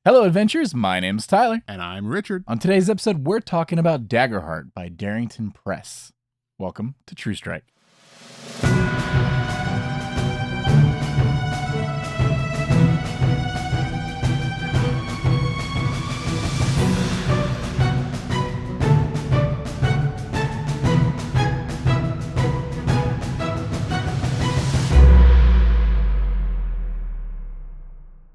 Hello, adventurers. My name's Tyler. And I'm Richard. On today's episode, we're talking about Daggerheart by Darrington Press. Welcome to True Strike.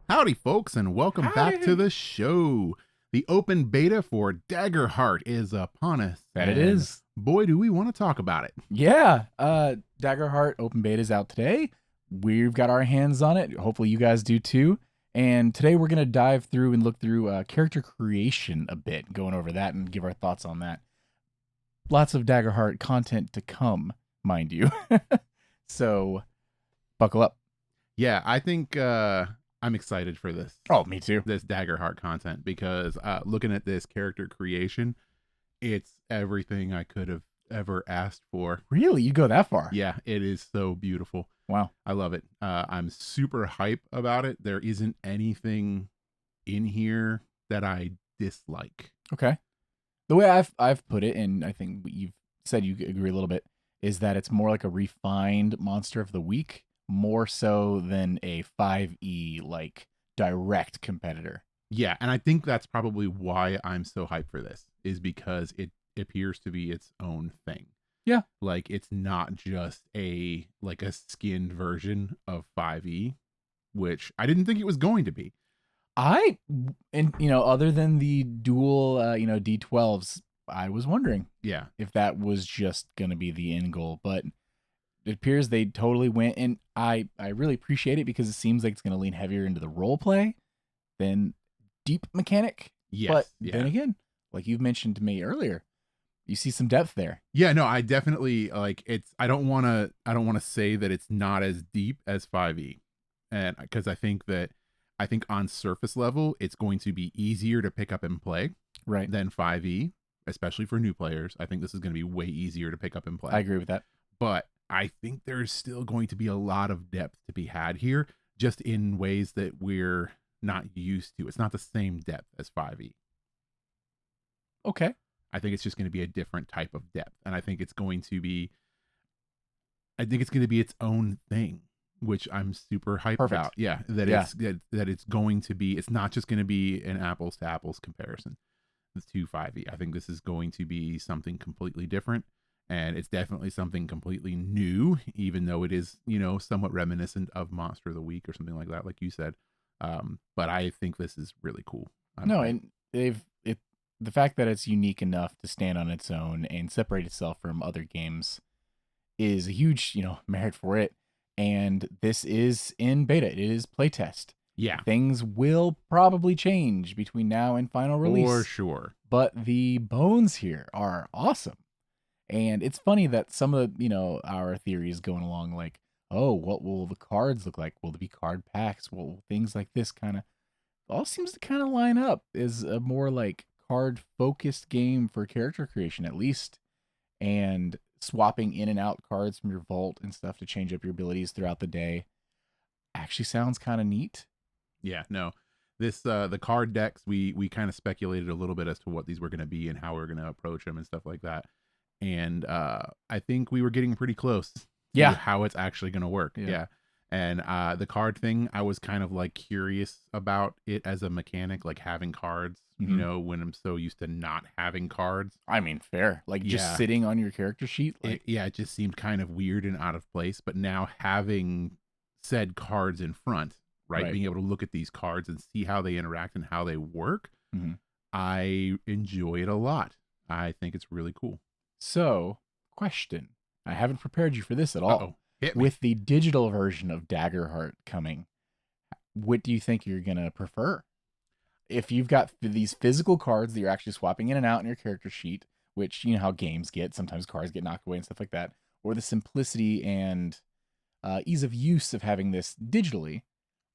Howdy, folks, and welcome back to the show. The open beta for Daggerheart is upon us. That it is. Boy, do we want to talk about it. Yeah, Daggerheart open beta is out today. We've got our hands on it. Hopefully you guys do too. And today we're going to dive through and look through character creation a bit, going over that and give our thoughts on that. Lots of Daggerheart content to come, mind you. So, buckle up. Yeah, I think I'm excited for this. Oh, me too. This Daggerheart content, because looking at this character creation, it's everything I could have ever asked for. Really? You go that far? Yeah, it is so beautiful. Wow. I love it. I'm super hype about it. There isn't anything in here that I dislike. Okay. The way I've put it, and I think you've said you agree a little bit, is that it's more like a refined Monster of the Week, more so than a 5e like direct competitor. Yeah, and I think that's probably why I'm so hyped for this, is because it appears to be its own thing. Yeah. Like, it's not just a skinned version of 5e, which I didn't think it was going to be. Other than the dual D12s, I was wondering if that was just going to be the end goal, but it appears they totally went, and I really appreciate it because it seems like it's going to lean heavier into the role play than deep mechanic. Yes. But then again, like you've mentioned to me earlier, you see some depth there. Yeah, no, I definitely I don't want to say that it's not as deep as 5e. And because I think on surface level it's going to be easier to pick up and play than 5e, especially for new players. I think this is going to be way easier to pick up and play. I agree with that. But I think there's still going to be a lot of depth to be had here, just in ways that we're not used to. It's not the same depth as 5e. Okay. I think it's just going to be a different type of depth. And I think it's going to be its own thing, which I'm super hyped about. Yeah. It's going to be, it's not just going to be an apples to apples comparison to 5e. I think this is going to be something completely different. And it's definitely something completely new, even though it is, somewhat reminiscent of Monster of the Week or something like that, like you said. But I think this is really cool. And the fact that it's unique enough to stand on its own and separate itself from other games is a huge, merit for it. And this is in beta. It is playtest. Yeah. Things will probably change between now and final release. For sure. But the bones here are awesome. And it's funny that some of our theories going along like, oh, what will the cards look like? Will there be card packs? Will things like this kind of all seems to kind of line up as a more like card focused game for character creation, at least, and swapping in and out cards from your vault and stuff to change up your abilities throughout the day actually sounds kind of neat. Yeah, no. This the card decks, we kind of speculated a little bit as to what these were going to be and how we are going to approach them and stuff like that. And I think we were getting pretty close to how it's actually going to work. Yeah. And the card thing, I was kind of like curious about it as a mechanic, like having cards, when I'm so used to not having cards. I mean, fair. Like just sitting on your character sheet. Like, it just seemed kind of weird and out of place. But now having said cards in front, right? Being able to look at these cards and see how they interact and how they work, I enjoy it a lot. I think it's really cool. So, question. I haven't prepared you for this at all. With the digital version of Daggerheart coming, what do you think you're going to prefer? If you've got these physical cards that you're actually swapping in and out in your character sheet, which you know how games get, sometimes cards get knocked away and stuff like that, or the simplicity and ease of use of having this digitally,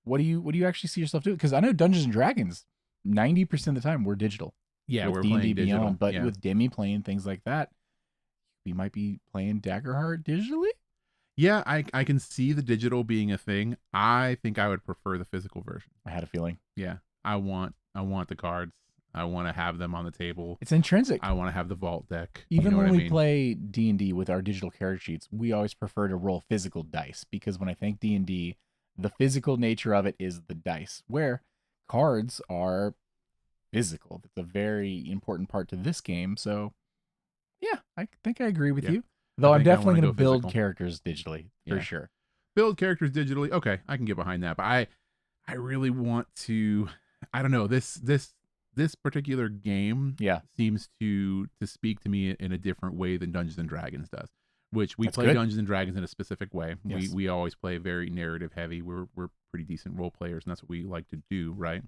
what do you actually see yourself doing? Because I know Dungeons and Dragons, 90% of the time we're digital. Yeah, with we're D&D playing digital. Beyond, but with Demi playing things like that, we might be playing Daggerheart digitally. Yeah, I can see the digital being a thing. I think I would prefer the physical version. I had a feeling. Yeah, I want I want the cards. I want to have them on the table. It's intrinsic. I want to have the vault deck. Even when we play D&D with our digital character sheets, we always prefer to roll physical dice, because when I think D&D, the physical nature of it is the dice, where cards are physical. It's a very important part to this game. So yeah, I think I agree with you. Though I'm definitely going to build characters digitally for sure. Build characters digitally. Okay, I can get behind that. But I really want to, I don't know, this particular game seems to speak to me in a different way than Dungeons and Dragons does, which we play Dungeons and Dragons in a specific way. Yes. We always play very narrative heavy. We're pretty decent role players, and that's what we like to do, right?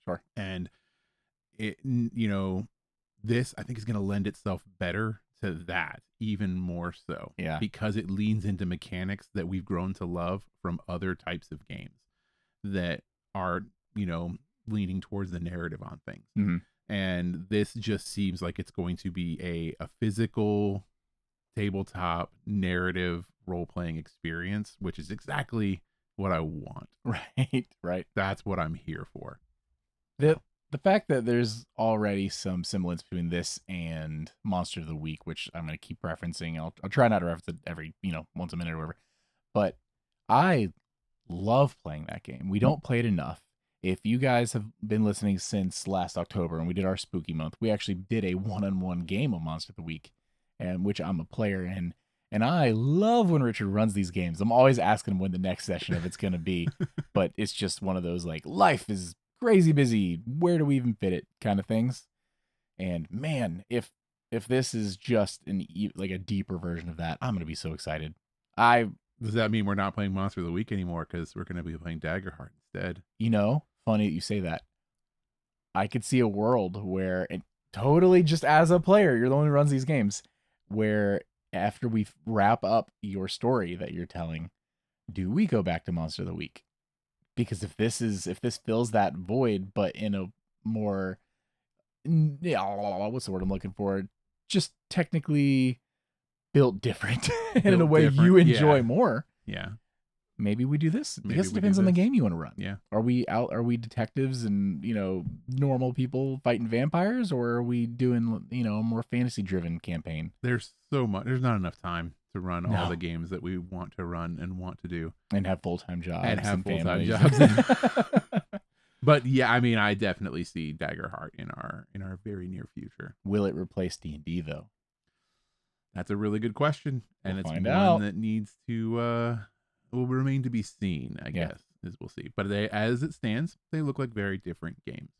Sure. And it, you know, this I think is going to lend itself better to that, even more so. Yeah. Because it leans into mechanics that we've grown to love from other types of games that are, you know, leaning towards the narrative on things. Mm-hmm. And this just seems like it's going to be a physical tabletop narrative role-playing experience, which is exactly what I want. Right. That's what I'm here for. The fact that there's already some semblance between this and Monster of the Week, which I'm going to keep referencing. I'll try not to reference it every, once a minute or whatever. But I love playing that game. We don't play it enough. If you guys have been listening since last October and we did our spooky month, we actually did a one-on-one game of Monster of the Week, and which I'm a player in. And I love when Richard runs these games. I'm always asking him when the next session of it's going to be. But it's just one of those, like, life is crazy busy. Where do we even fit it kind of things? And man, if this is just a deeper version of that, I'm going to be so excited. Does that mean we're not playing Monster of the Week anymore because we're going to be playing Daggerheart instead? Funny that you say that. I could see a world where, and totally just as a player, you're the one who runs these games, where after we wrap up your story that you're telling, do we go back to Monster of the Week? Because if this fills that void, but in a more, what's the word I'm looking for? Just technically built different in a way you enjoy more. Yeah. Maybe we do this. Because it depends on the game you want to run. Yeah. Are we detectives and, normal people fighting vampires, or are we doing, a more fantasy driven campaign? There's so much. There's not enough time to run all the games that we want to run and want to do. And have full-time jobs. But yeah, I mean, I definitely see Daggerheart in our very near future. Will it replace D&D though? That's a really good question. And it's one that needs to will remain to be seen, I guess, as we'll see. But as it stands, they look like very different games.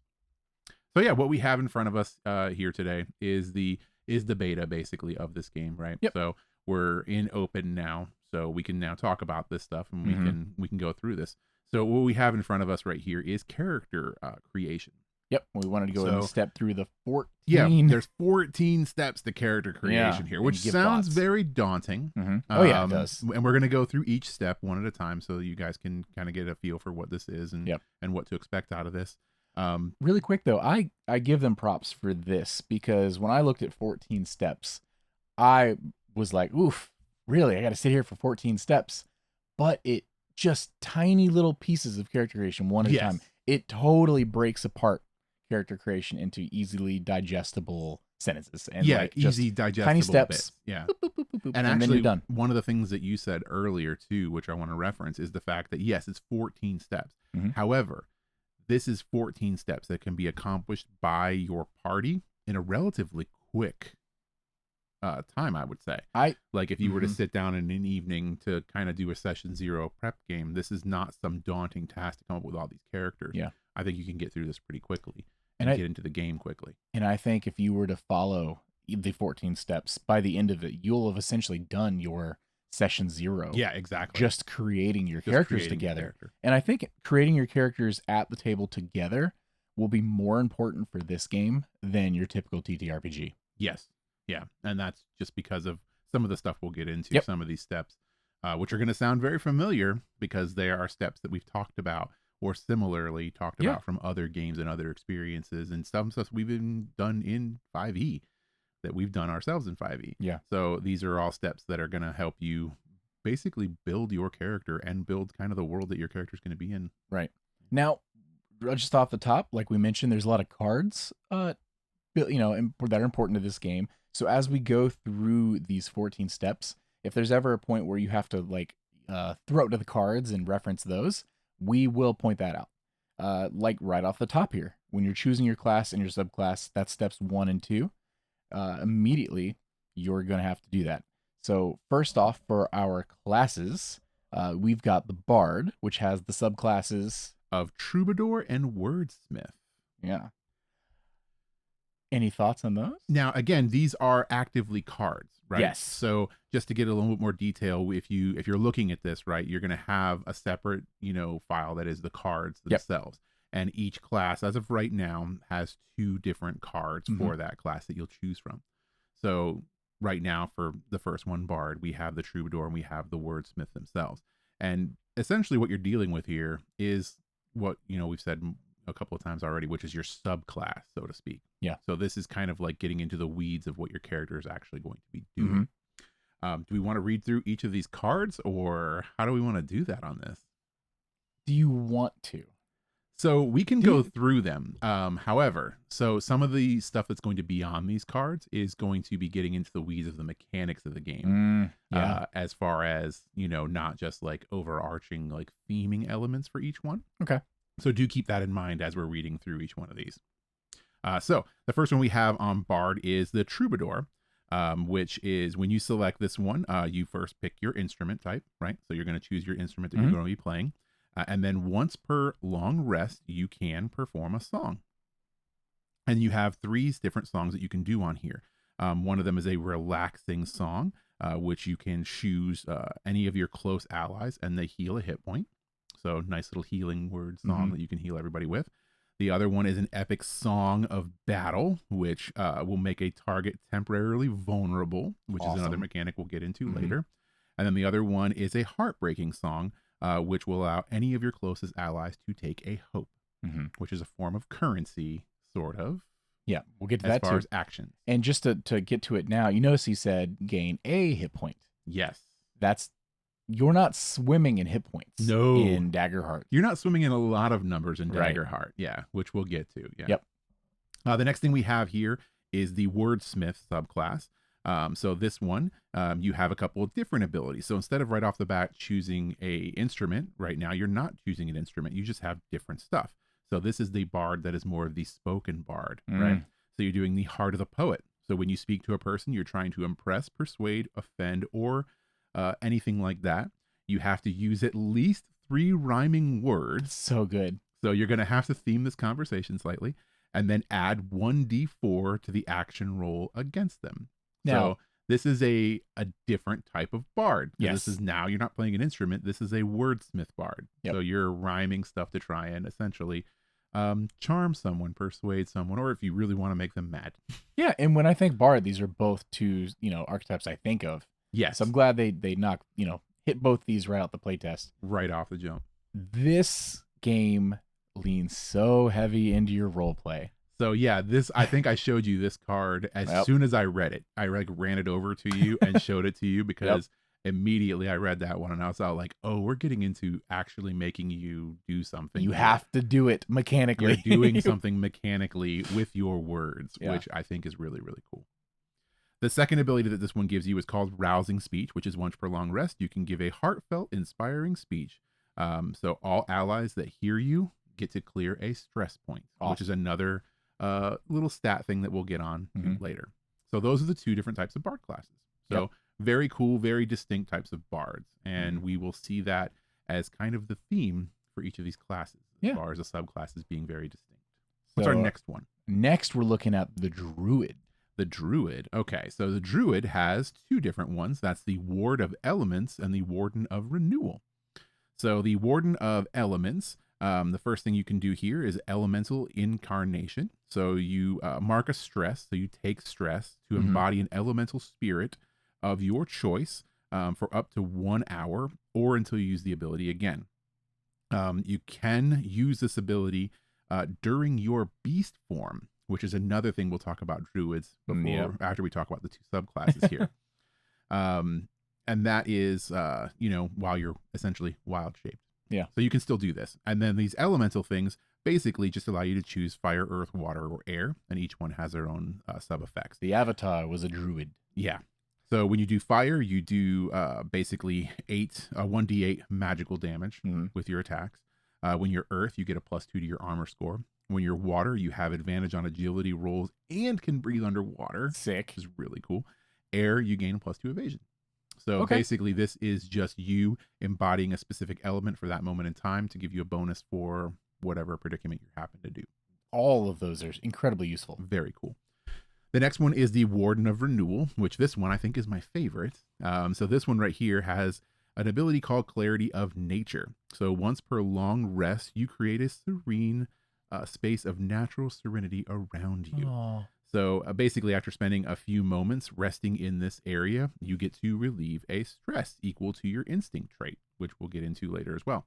So yeah, what we have in front of us here today is the beta basically of this game, right? Yep. So we're in open now, so we can now talk about this stuff, and we can go through this. So what we have in front of us right here is character creation. Yep, we wanted to go and step through the 14. Yeah, there's 14 steps to character creation here, which sounds very daunting. Mm-hmm. Oh yeah, it does. And we're going to go through each step one at a time, so you guys can kind of get a feel for what this is and what to expect out of this. Really quick though, I give them props for this, because when I looked at 14 steps, I was like, oof, really? I got to sit here for 14 steps. But it just tiny little pieces of character creation one at a time. It totally breaks apart character creation into easily digestible sentences, and easy digestible tiny steps. Bits. Yeah. Boop, boop, boop, boop, boop, and actually, then you're done. One of the things that you said earlier too, which I want to reference, is the fact that yes, it's 14 steps. Mm-hmm. However, this is 14 steps that can be accomplished by your party in a relatively quick time, I would say. Like if you were to sit down in an evening to kind of do a session 0 prep game, this is not some daunting task to come up with all these characters. Yeah. I think you can get through this pretty quickly and get into the game quickly. And I think if you were to follow the 14 steps, by the end of it, you'll have essentially done your session 0. Yeah, exactly. Just creating your characters together. And I think creating your characters at the table together will be more important for this game than your typical TTRPG. Yes. Yeah. And that's just because of some of the stuff we'll get into, some of these steps, which are going to sound very familiar because they are steps that we've talked about or similarly talked about from other games and other experiences, and some stuff we've even done in 5e that we've done ourselves in 5e. Yeah. So these are all steps that are going to help you basically build your character and build kind of the world that your character is going to be in. Right. Now, just off the top, like we mentioned, there's a lot of cards, you know, that are important to this game. So as we go through these 14 steps, if there's ever a point where you have to like throw to the cards and reference those, we will point that out. Like right off the top here, when you're choosing your class and your subclass, that's steps 1 and 2. Immediately, you're going to have to do that. So first off, for our classes, we've got the Bard, which has the subclasses of Troubadour and Wordsmith. Yeah. Any thoughts on those? Now, again, these are actively cards, right? Yes. So just to get a little bit more detail, if you're looking at this, right, you're going to have a separate, file that is the cards themselves. Yep. And each class, as of right now, has 2 different cards for that class that you'll choose from. So right now, for the first one, Bard, we have the Troubadour and we have the Wordsmith themselves. And essentially what you're dealing with here is what, we've said a couple of times already, which is your subclass, so to speak. Yeah. So this is kind of like getting into the weeds of what your character is actually going to be doing. Do we want to read through each of these cards, or how do we want to do that on this? Do you want to? So we can go through them. However, so some of the stuff that's going to be on these cards is going to be getting into the weeds of the mechanics of the game. As far as, not just like overarching like theming elements for each one. Okay. So do keep that in mind as we're reading through each one of these. So the first one we have on Bard is the Troubadour, which is when you select this one, you first pick your instrument type, right? So you're going to choose your instrument that you're going to be playing. And then once per long rest, you can perform a song. And you have 3 different songs that you can do on here. One of them is a relaxing song, which you can choose any of your close allies and they heal a hit point. So nice little healing word song that you can heal everybody with. The other one is an epic song of battle, which will make a target temporarily vulnerable, which is another mechanic we'll get into later. And then the other one is a heartbreaking song, which will allow any of your closest allies to take a hope, which is a form of currency, sort of. Yeah, we'll get to that as far too. as action. And just to get to it now, you notice he said gain a hit point. Yes. You're not swimming in hit points in Daggerheart. You're not swimming in a lot of numbers in Daggerheart. Yeah, which we'll get to. Yeah. Yep. The next thing we have here is the Wordsmith subclass. So this one, you have a couple of different abilities. So instead of right off the bat choosing a instrument, right now you're not choosing an instrument. You just have different stuff. So this is the Bard that is more of the spoken Bard, right? So you're doing the heart of the poet. So when you speak to a person, you're trying to impress, persuade, offend, or anything like that. You have to use at least 3 rhyming words. So good. So you're going to have to theme this conversation slightly and then add 1d4 to the action roll against them. Now, so this is a different type of bard. Yes. This is now you're not playing an instrument. This is a wordsmith bard. Yep. So you're rhyming stuff to try and essentially charm someone, persuade someone, or if you really want to make them mad. Yeah, and when I think bard, these are both 2, archetypes I think of. Yes. So I'm glad they knocked, hit both these right out the playtest. Right off the jump. This game leans so heavy into your role play. So yeah, I think I showed you this card as soon as I read it. I ran it over to you and showed it to you because immediately I read that one and I was all like, oh, we're getting into actually making you do something. You have to do it mechanically. You're doing something mechanically with your words, which I think is really, really cool. The second ability that this one gives you is called Rousing Speech, which is once per long rest. You can give a heartfelt, inspiring speech. So all allies that hear you get to clear a stress point, which is another little stat thing that we'll get on to later. So those are the 2 different types of bard classes. So very cool, very distinct types of bards. And we will see that as kind of the theme for each of these classes, as far as the subclasses being very distinct. What's our next one? Next, we're looking at the Druid. The Druid. Okay, so the Druid has 2 different ones. That's the Ward of Elements and the Warden of Renewal. So the Warden of Elements, the first thing you can do here is Elemental Incarnation. So you mark a stress. So you take stress to embody an elemental spirit of your choice for up to 1 hour or until you use the ability again. You can use this ability during your beast form, which is another thing we'll talk about druids after we talk about the 2 subclasses here. And that is, while you're essentially wild shaped. Yeah. So you can still do this. And then these elemental things, basically just allow you to choose fire, earth, water, or air, and each one has their own sub effects. The avatar was a druid. Yeah. So when you do fire, you do basically 1d8 magical damage with your attacks. When you're earth, you get a +2 to your armor score. When you're water, you have advantage on agility rolls and can breathe underwater. Sick. Which is really cool. Air, you gain a +2 evasion. So basically, this is just you embodying a specific element for that moment in time to give you a bonus for whatever predicament you happen to do. All of those are incredibly useful. Very cool. The next one is the Warden of Renewal, which this one I think is my favorite. So this one right here has an ability called Clarity of Nature. So once per long rest, you create a serene space of natural serenity around you. Aww. So basically, after spending a few moments resting in this area, you get to relieve a stress equal to your instinct trait, which we'll get into later as well.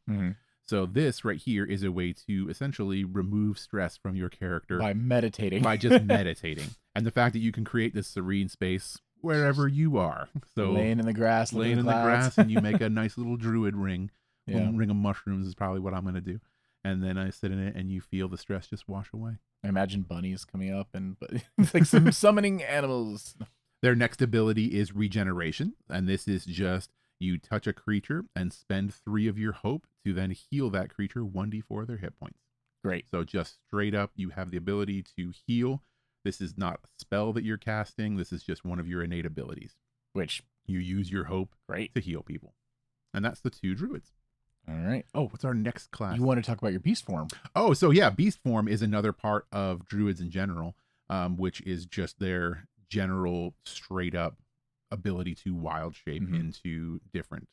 So this right here is a way to essentially remove stress from your character by meditating. By just meditating. And the fact that you can create this serene space wherever you are. So laying in the grass, laying in the grass, and you make a nice little druid ring. Yeah. Ring of mushrooms is probably what I'm going to do. And then I sit in it and you feel the stress just wash away. I imagine bunnies coming up and it's like some summoning animals. Their next ability is regeneration. And this is just you touch a creature and spend 3 of your hope to then heal that creature 1d4 of their hit points. Great. So just straight up, you have the ability to heal. This is not a spell that you're casting. This is just one of your innate abilities. Which you use your hope to heal people. And that's the 2 druids. All right. Oh, what's our next class? You want to talk about your beast form? Oh, so yeah, beast form is another part of druids in general, which is just their general straight up ability to wild shape into different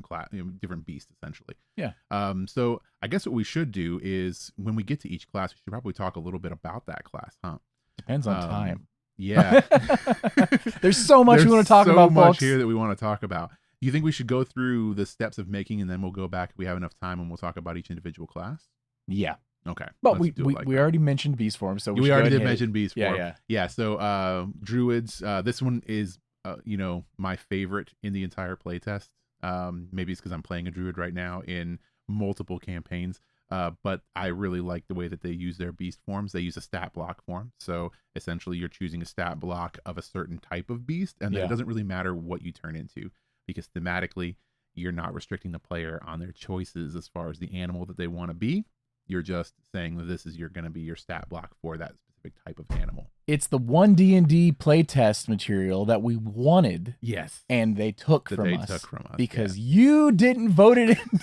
class, different beasts essentially. Yeah. So I guess what we should do is when we get to each class, we should probably talk a little bit about that class, huh? Depends on time. Yeah. There's so much we want to talk about, so much folks. here that we want to talk about. Do you think we should go through the steps of making and then we'll go back if we have enough time and we'll talk about each individual class? Yeah. Okay. But we already mentioned beast form, so we already did mention beast form. Yeah. So druids, this one is my favorite in the entire playtest. Maybe it's because I'm playing a druid right now in multiple campaigns. But I really like the way that they use their beast forms. They use a stat block form. So essentially you're choosing a stat block of a certain type of beast, and then it doesn't really matter what you turn into, because thematically you're not restricting the player on their choices as far as the animal that they want to be. You're just saying that this is going to be your stat block for that specific type of animal. It's the one D&D playtest material that we wanted. Yes. And they took from us. Because you didn't vote it in.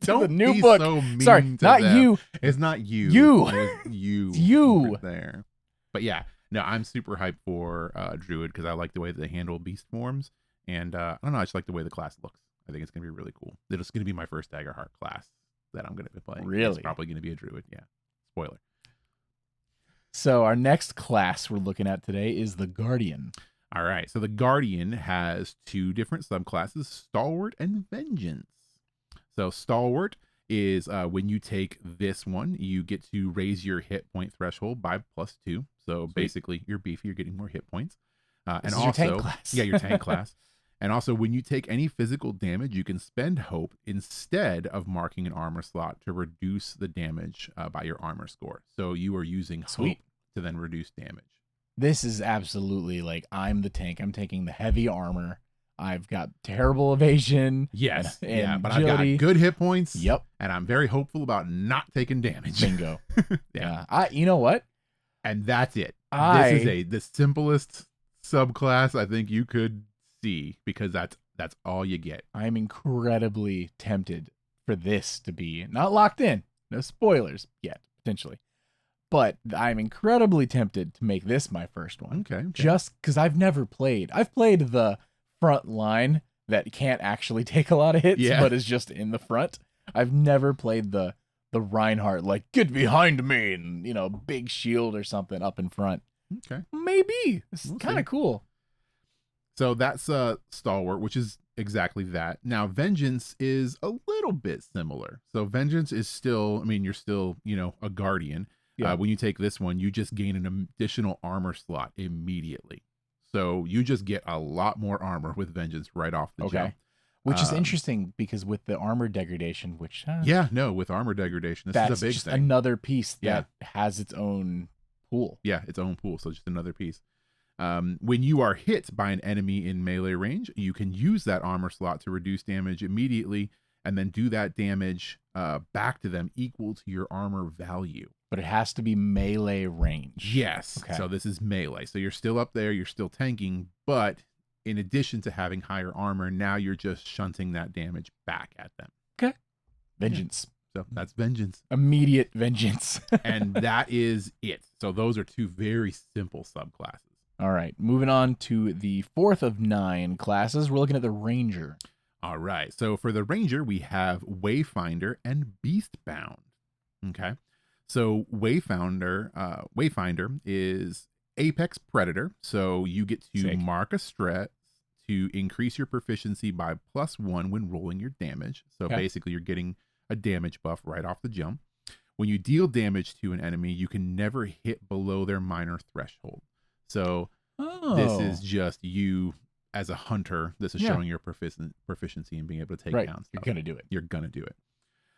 Don't the new be book. So mean Sorry, to not them. you. It's not you. You. It's you. You. There. But yeah, no, I'm super hyped for Druid because I like the way that they handle beast forms. And I don't know, I just like the way the class looks. I think it's going to be really cool. It's going to be my first Daggerheart class that I'm going to be playing. Really? It's probably going to be a Druid. Yeah. Spoiler. So our next class we're looking at today is the Guardian. All right. So the Guardian has 2 different subclasses, Stalwart and Vengeance. So Stalwart is when you take this one, you get to raise your hit point threshold by +2. So basically, you're beefy, you're getting more hit points. And also, your tank class. Yeah, your tank class. And also, when you take any physical damage, you can spend hope instead of marking an armor slot to reduce the damage by your armor score. So you are using hope to then reduce damage. This is absolutely like, I'm the tank. I'm taking the heavy armor. I've got terrible evasion. Yes. And but agility. I've got good hit points. Yep. And I'm very hopeful about not taking damage. Bingo. You know what? And that's it. This is the simplest subclass I think you could see, because that's all you get. I'm incredibly tempted for this to be not locked in. No spoilers yet, potentially. But I'm incredibly tempted to make this my first one. Okay. Just because I've never played. I've played the front line that can't actually take a lot of hits, but is just in the front. I've never played the Reinhardt, like, get behind me, and, big shield or something up in front. Okay. Maybe. It's kind of cool. So that's Stalwart, which is exactly that. Now, Vengeance is a little bit similar. So Vengeance is still, you're still, a Guardian. Yeah. When you take this one, you just gain an additional armor slot immediately. So you just get a lot more armor with Vengeance right off the jump. Which is interesting because with the armor degradation, which with armor degradation, this is a big thing. Another piece that has its own pool. Yeah, its own pool. So just another piece. When you are hit by an enemy in melee range, you can use that armor slot to reduce damage immediately, and then do that damage back to them equal to your armor value. But it has to be melee range. Yes. Okay. So this is melee. So you're still up there, you're still tanking, but in addition to having higher armor, now you're just shunting that damage back at them. Okay. Vengeance. So that's vengeance. Immediate vengeance. And that is it. So those are two very simple subclasses. All right. Moving on to the fourth of 9 classes. We're looking at the Ranger. All right. So for the Ranger, we have Wayfinder and Beastbound. Okay. So Wayfinder is Apex Predator. So you get to mark a strat to increase your proficiency by +1 when rolling your damage. So basically you're getting a damage buff right off the jump. When you deal damage to an enemy, you can never hit below their minor threshold. So this is just you as a hunter. This is showing your proficiency in being able to take down stuff. You're going to do it. You're going to do it.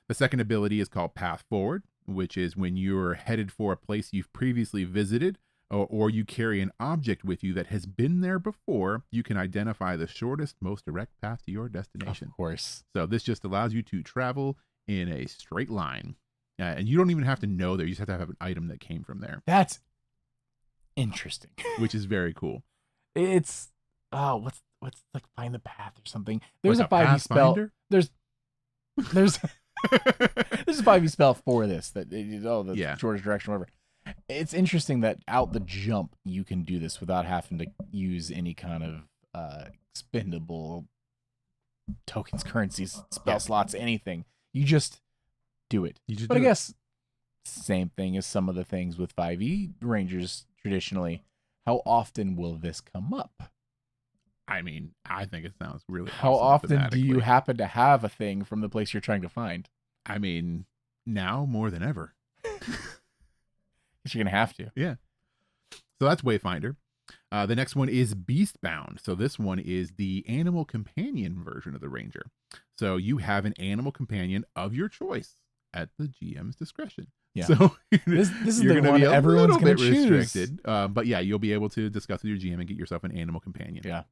The second ability is called Path Forward, which is when you're headed for a place you've previously visited, or you carry an object with you that has been there before, you can identify the shortest, most direct path to your destination. Of course. So this just allows you to travel in a straight line. And you don't even have to know there. You just have to have an item that came from there. That's interesting. Which is very cool. It's, what's like find the path or something. There's like a 5e spell. There's there's a 5e spell for this the shortest direction, whatever. It's interesting that out the jump you can do this without having to use any kind of expendable tokens, currencies, spell slots, anything. You just do it. I guess same thing as some of the things with 5e Rangers traditionally. How often will this come up? I mean, I think it sounds really How often do you happen to have a thing from the place you're trying to find? I mean, now more than ever. You're going to have to. Yeah. So that's Wayfinder. The next one is Beastbound. So this one is the animal companion version of the Ranger. So you have an animal companion of your choice at the GM's discretion. Yeah. So this is the one everyone's going to choose. Restricted. But yeah, you'll be able to discuss with your GM and get yourself an animal companion. Yeah.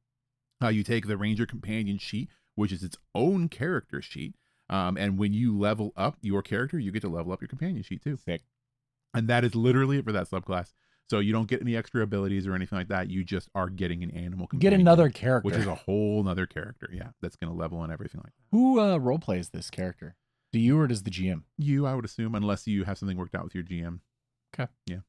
You take the Ranger companion sheet, which is its own character sheet. And when you level up your character, you get to level up your companion sheet too. Sick. And that is literally it for that subclass. So you don't get any extra abilities or anything like that. You just are getting an animal companion. Get another character. Which is a whole nother character. Yeah. That's going to level and everything like that. Who role plays this character? Do you or does the GM? You, I would assume, unless you have something worked out with your GM. Okay. Yeah.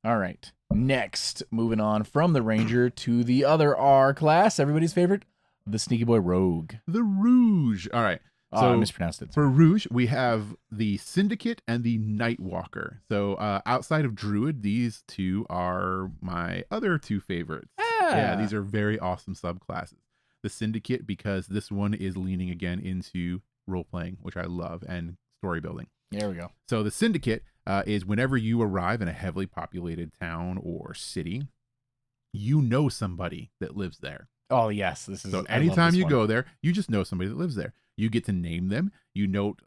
All right. Next, moving on from the Ranger to the other R class, everybody's favorite, the Sneaky Boy Rogue. The Rouge. All right. So I mispronounced it. For Rouge, we have the Syndicate and the Nightwalker. So outside of Druid, these two are my other two favorites. Yeah, these are very awesome subclasses. The Syndicate, because this one is leaning again into role-playing, which I love, and story building. There we go. So the Syndicate is whenever you arrive in a heavily populated town or city, you know somebody that lives there. Oh, yes. So anytime you go there, you just know somebody that lives there. You get to name them. You note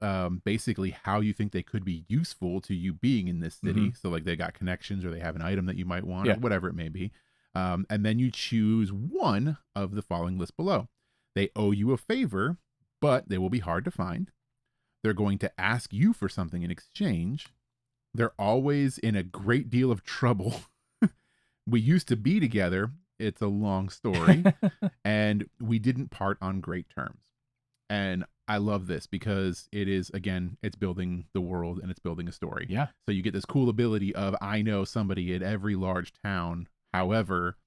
basically how you think they could be useful to you being in this city. Mm-hmm. So like they got connections or they have an item that you might want or whatever it may be. And then you choose one of the following list below. They owe you a favor, but they will be hard to find. They're going to ask you for something in exchange. They're always in a great deal of trouble. We used to be together. It's a long story. And we didn't part on great terms. And I love this because it is, again, it's building the world and it's building a story. Yeah. So you get this cool ability of, I know somebody in every large town. However,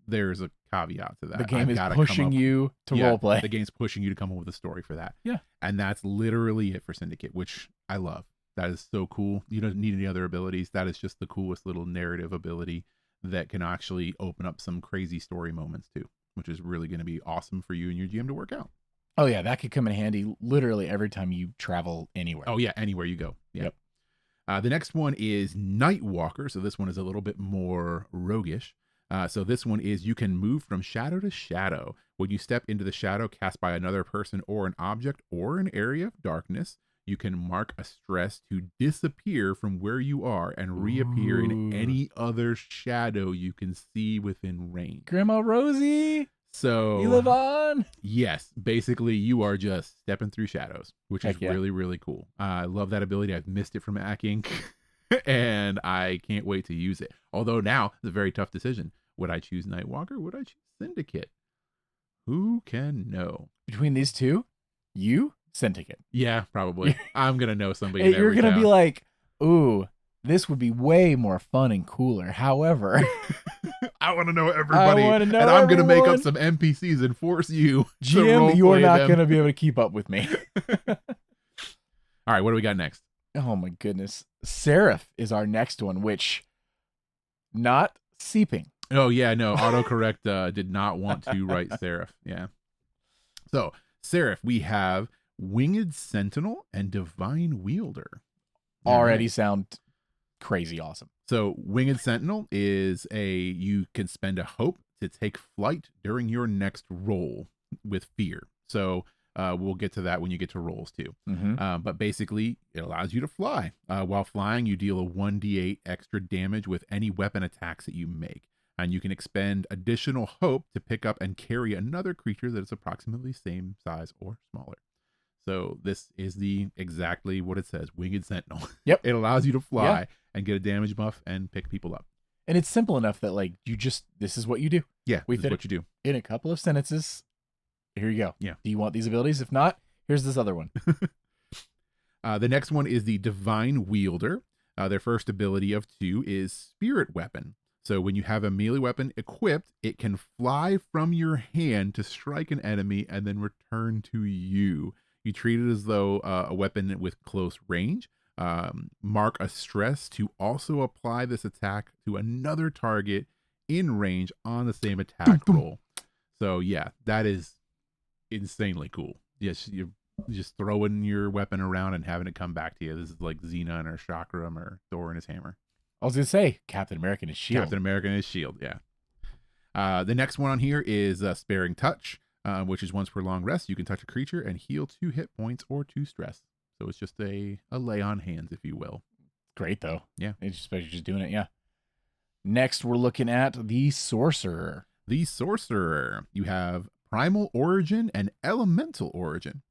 there's a caveat to that. The game is pushing you to roleplay. The game's pushing you to come up with a story for that. Yeah. And that's literally it for Syndicate, which I love. That is so cool. You don't need any other abilities. That is just the coolest little narrative ability that can actually open up some crazy story moments too, which is really going to be awesome for you and your GM to work out. Oh, yeah, that could come in handy literally every time you travel anywhere. Oh, yeah, anywhere you go. Yeah. Yep. The next one is Nightwalker. So this one is a little bit more roguish. So this one is you can move from shadow to shadow. When you step into the shadow cast by another person or an object or an area of darkness, you can mark a stress to disappear from where you are and reappear in any other shadow you can see within range. Grandma Rosie, so you live on. Yes, basically you are just stepping through shadows, which is really, really cool. I love that ability. I've missed it from Inc. And I can't wait to use it. Although now it's a very tough decision. Would I choose Nightwalker? Would I choose Syndicate? Who can know? Between these two, you Syndicate. Yeah, probably. I'm gonna know somebody. Hey, you're gonna be like, ooh, this would be way more fun and cooler. However, I want to know everybody, and I'm gonna make up some NPCs and force you. GM, you are not gonna be able to keep up with me. All right, what do we got next? Oh my goodness. Seraph is our next one, which not seeping. Oh yeah, no, autocorrect did not want to write Seraph. Yeah. So Seraph, we have Winged Sentinel and Divine Wielder. Already sound crazy awesome. So Winged Sentinel is you can spend a hope to take flight during your next roll with fear. So we'll get to that when you get to rolls too. But basically, it allows you to fly. While flying, you deal a 1d8 extra damage with any weapon attacks that you make. And you can expend additional hope to pick up and carry another creature that is approximately same size or smaller. So this is exactly what it says, Winged Sentinel. Yep. It allows you to fly and get a damage buff and pick people up. And it's simple enough that this is what you do. Yeah, this is what you do. In a couple of sentences. Here you go. Yeah. Do you want these abilities? If not, here's this other one. The next one is the Divine Wielder. Their first ability of 2 is Spirit Weapon. So when you have a melee weapon equipped, it can fly from your hand to strike an enemy and then return to you. You treat it as though a weapon with close range. Mark a stress to also apply this attack to another target in range on the same attack roll. So yeah, that is insanely cool. Yes, you're just throwing your weapon around and having it come back to you. This is like Xenon or Chakram or Thor and his hammer. I was going to say Captain America and his shield. Captain America and his shield, yeah. The next one on here is Sparing Touch, which is once per long rest. You can touch a creature and heal 2 hit points or 2 stress. So it's just a lay on hands, if you will. Great, though. Yeah. It's just doing it, yeah. Next, we're looking at the Sorcerer. The Sorcerer. You have Primal Origin and Elemental Origin.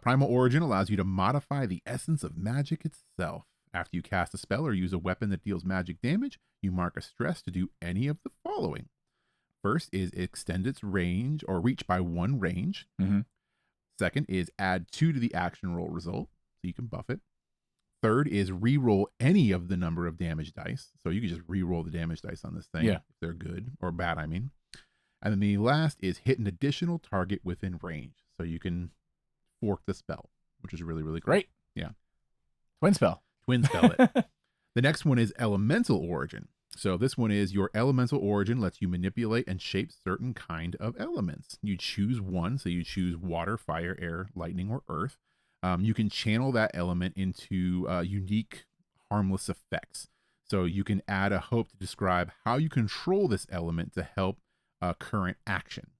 Primal Origin allows you to modify the essence of magic itself. After you cast a spell or use a weapon that deals magic damage, you mark a stress to do any of the following. First is extend its range or reach by 1 range. Second is add 2 to the action roll result, so you can buff it. Third is re-roll any of the number of damage dice. So you can just re-roll the damage dice on this thing if they're good or bad, I mean. And then the last is hit an additional target within range. So you can fork the spell, which is really, really cool. Great. Yeah. Twin spell it. The next one is Elemental Origin. So this one is your Elemental Origin lets you manipulate and shape certain kind of elements. You choose one, so you choose water, fire, air, lightning, or earth. You can channel that element into unique harmless effects. So you can add a hope to describe how you control this element to help a current action.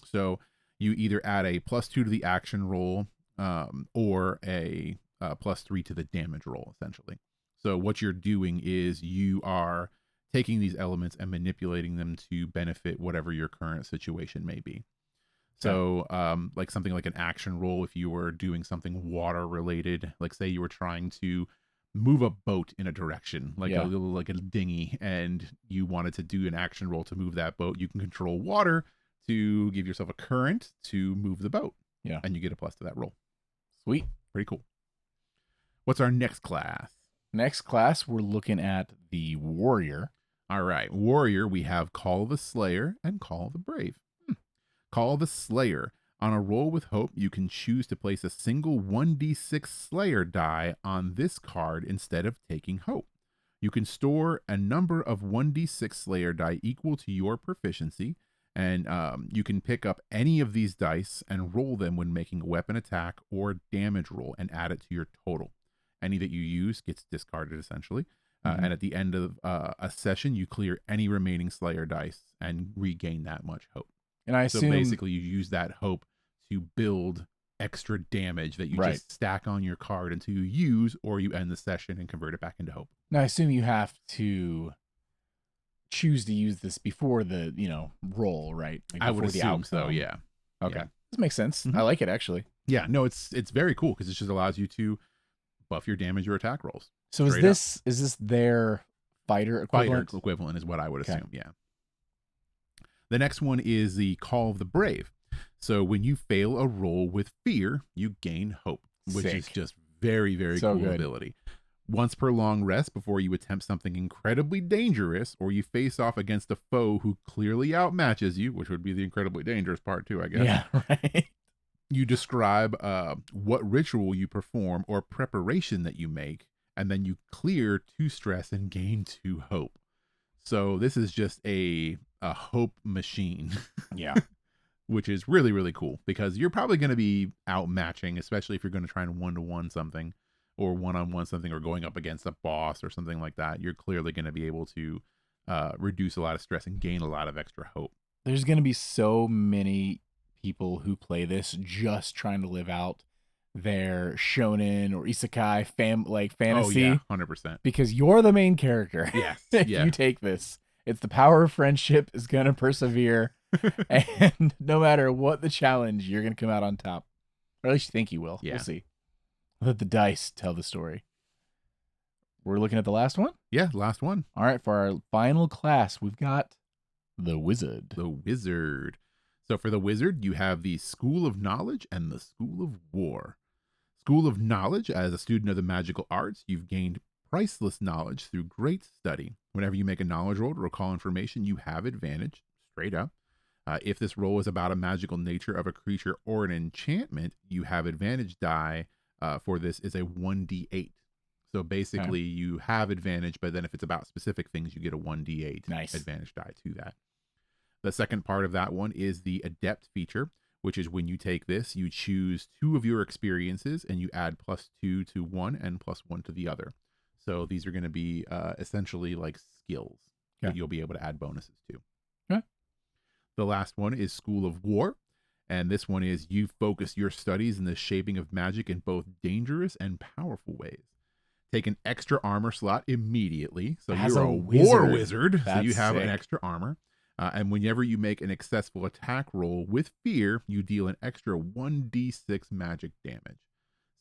So you either add a +2 to the action roll or a +3 to the damage roll, essentially. So what you're doing is you are taking these elements and manipulating them to benefit whatever your current situation may be. So like something like an action roll, if you were doing something water related, like say you were trying to move a boat in a direction, like a dinghy, and you wanted to do an action roll to move that boat, you can control water to give yourself a current to move the boat. Yeah. And you get a + to that roll. Sweet. Pretty cool. What's our next class? Next class, we're looking at the Warrior. All right. Warrior, we have Call of the Slayer and Call of the Brave. Call of the Slayer. On a roll with hope, you can choose to place a single 1d6 Slayer die on this card instead of taking hope. You can store a number of 1d6 Slayer die equal to your proficiency, and you can pick up any of these dice and roll them when making a weapon attack or damage roll and add it to your total. Any that you use gets discarded, essentially. And at the end of a session, you clear any remaining Slayer dice and regain that much hope. And I assume, so basically, you use that hope to build extra damage that you just stack on your card until you use, or you end the session and convert it back into hope. Now, I assume you have to choose to use this before the roll, right? Like I would assume so. Yeah. Okay, yeah. This makes sense. I like it actually. Yeah. No, it's very cool because it just allows you to buff your damage or attack rolls. So is this their fighter equivalent? Fighter equivalent is what I would assume. Yeah. The next one is the Call of the Brave. So when you fail a roll with fear, you gain hope, which is just very, very cool ability. Once per long rest before you attempt something incredibly dangerous, or you face off against a foe who clearly outmatches you, which would be the incredibly dangerous part too, I guess. Yeah, right. You describe what ritual you perform or preparation that you make, and then you clear 2 stress and gain 2 hope. So this is just a hope machine. Yeah. Which is really, really cool because you're probably going to be outmatching, especially if you're going to try and 1-to-1 something or 1-on-1 something or going up against a boss or something like that. You're clearly going to be able to reduce a lot of stress and gain a lot of extra hope. There's going to be so many people who play this just trying to live out their shonen or isekai fantasy. Oh, yeah, 100%. Because you're the main character. Yes. If you take this, it's the power of friendship is going to persevere. And no matter what the challenge, you're going to come out on top. Or at least you think you will. Yeah. We'll see. Let the dice tell the story. We're looking at the last one? Yeah, last one. All right, for our final class, we've got the Wizard. The Wizard. So for the Wizard, you have the School of Knowledge and the School of War. School of Knowledge, as a student of the magical arts, you've gained priceless knowledge through great study. Whenever you make a knowledge roll to recall information, you have advantage, straight up. If this roll is about a magical nature of a creature or an enchantment, you have advantage die for this is a 1d8. So basically you have advantage, but then if it's about specific things, you get a 1d8 advantage die to that. The second part of that one is the Adept feature, which is when you take this, you choose 2 of your experiences and you add +2 to one and +1 to the other. So these are going to be essentially like skills that you'll be able to add bonuses to. The last one is School of War. And this one is you focus your studies in the shaping of magic in both dangerous and powerful ways. Take an extra armor slot immediately. So you're a war wizard. So you have an extra armor. And whenever you make an successful attack roll with fear, you deal an extra 1d6 magic damage.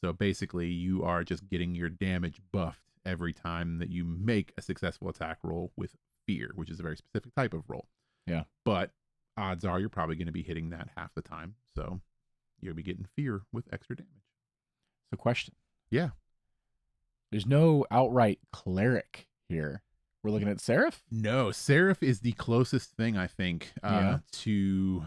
So basically you are just getting your damage buffed every time that you make a successful attack roll with fear, which is a very specific type of roll. Yeah. But odds are you're probably going to be hitting that half the time. So you'll be getting fear with extra damage. So question. Yeah. There's no outright cleric here. We're looking at Seraph? No, Seraph is the closest thing, I think, to...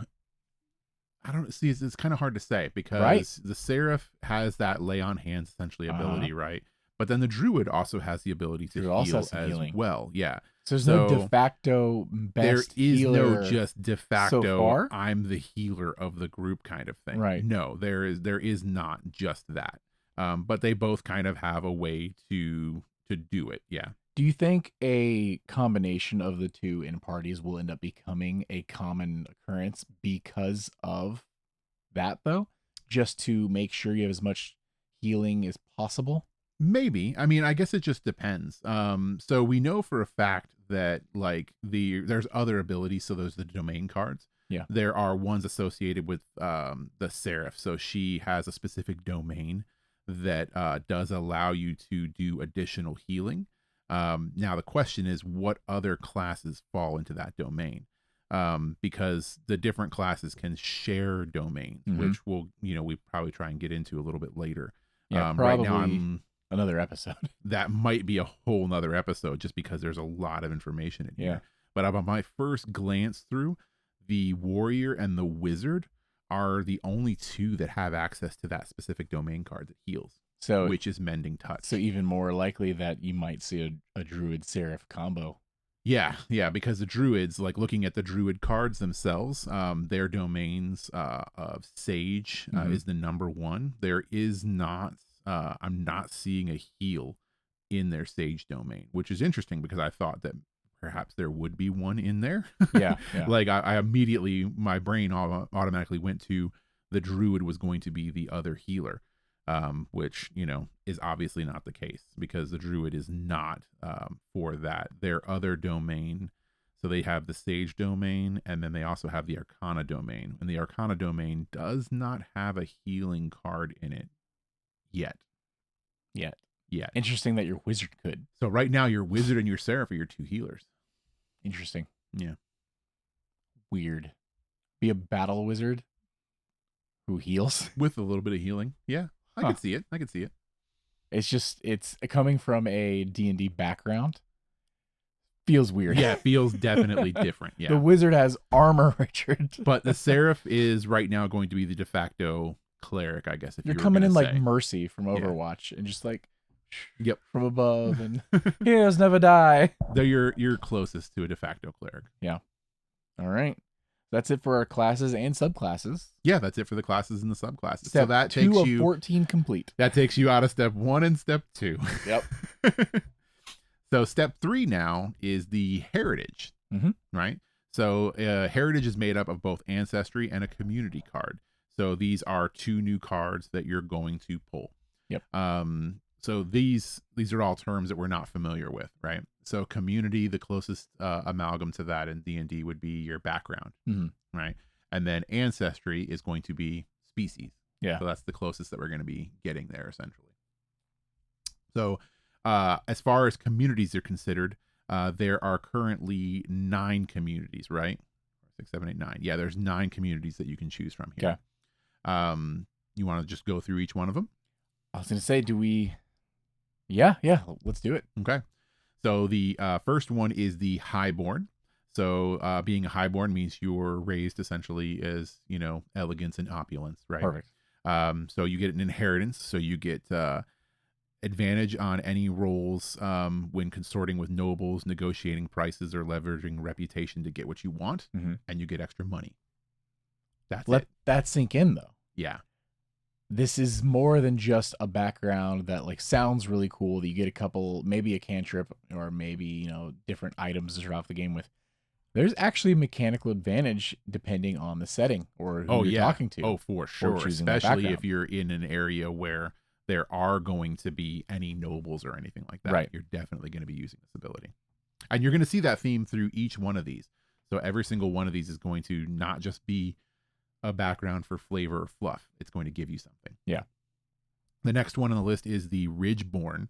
I don't see. It's kind of hard to say because the Seraph has that lay on hands essentially ability, right? But then the Druid also has the ability to heal as well. Yeah. So there's no de facto best healer. There is no just de facto, so far? I'm the healer of the group kind of thing. Right. No, there is not just that. But they both kind of have a way to do it. Yeah. Do you think a combination of the two in parties will end up becoming a common occurrence because of that, though? Just to make sure you have as much healing as possible? Maybe. I mean, I guess it just depends. So we know for a fact that like there's other abilities. So those are the domain cards. Yeah. There are ones associated with the Seraph. So she has a specific domain that does allow you to do additional healing. Now the question is what other classes fall into that domain? Because the different classes can share domains, which we probably try and get into a little bit later. Yeah, probably right now another episode. That might be a whole nother episode just because there's a lot of information in here. But on my first glance through, the warrior and the wizard are the only two that have access to that specific domain card that heals. So, which is Mending Touch. So even more likely that you might see a Druid Seraph combo. Yeah, because the Druids, like looking at the Druid cards themselves, their domains of Sage is the number one. There is not, I'm not seeing a heal in their Sage domain, which is interesting because I thought that perhaps there would be one in there. Yeah. Like I immediately, my brain automatically went to the Druid was going to be the other healer, which, you know, is obviously not the case because the Druid is not for that. Their other domain, so they have the Sage domain, and then they also have the Arcana domain. And the Arcana domain does not have a healing card in it yet. Interesting that your wizard could. So right now, your wizard and your Seraph are your 2 healers. Interesting. Yeah. Weird. Be a battle wizard who heals with a little bit of healing. Yeah, I could see it. It's just, it's coming from a D&D background. Feels weird. Yeah, it feels definitely different. Yeah. The wizard has armor, Richard. But the Seraph is right now going to be the de facto cleric, I guess. If you're coming in like Mercy from Overwatch and just like, yep, from above and heroes never die. They're you're closest to a de facto cleric. Yeah. All right. That's it for our classes and subclasses. Yeah, that's it for the classes and the subclasses. Step so that 2 takes of you 14 complete. That takes you out of step 1 and step 2. Yep. So step 3 now is the heritage, right? So heritage is made up of both ancestry and a community card. So these are 2 new cards that you're going to pull. Yep. So these are all terms that we're not familiar with, right? So community, the closest amalgam to that in D&D would be your background, right? And then ancestry is going to be species. Yeah. So that's the closest that we're going to be getting there, essentially. So as far as communities are considered, there are currently 9 communities, right? 6, 7, 8, 9. Yeah, there's 9 communities that you can choose from here. Okay. You want to just go through each one of them? I was going to say, do we... Yeah, let's do it. Okay. So the first one is the highborn. So being a highborn means you're raised essentially as, you know, elegance and opulence, right? Perfect. So you get an inheritance. So you get advantage on any rolls when consorting with nobles, negotiating prices, or leveraging reputation to get what you want, and you get extra money. Let that sink in, though. Yeah. This is more than just a background that like sounds really cool that you get a couple, maybe a cantrip or maybe, you know, different items to start off the game with. There's actually a mechanical advantage depending on the setting or who you're talking to. Oh, for sure. Especially if you're in an area where there are going to be any nobles or anything like that. Right. You're definitely going to be using this ability. And you're going to see that theme through each one of these. So every single one of these is going to not just be a background for flavor or fluff. It's going to give you something. Yeah. The next one on the list is the Ridgeborn.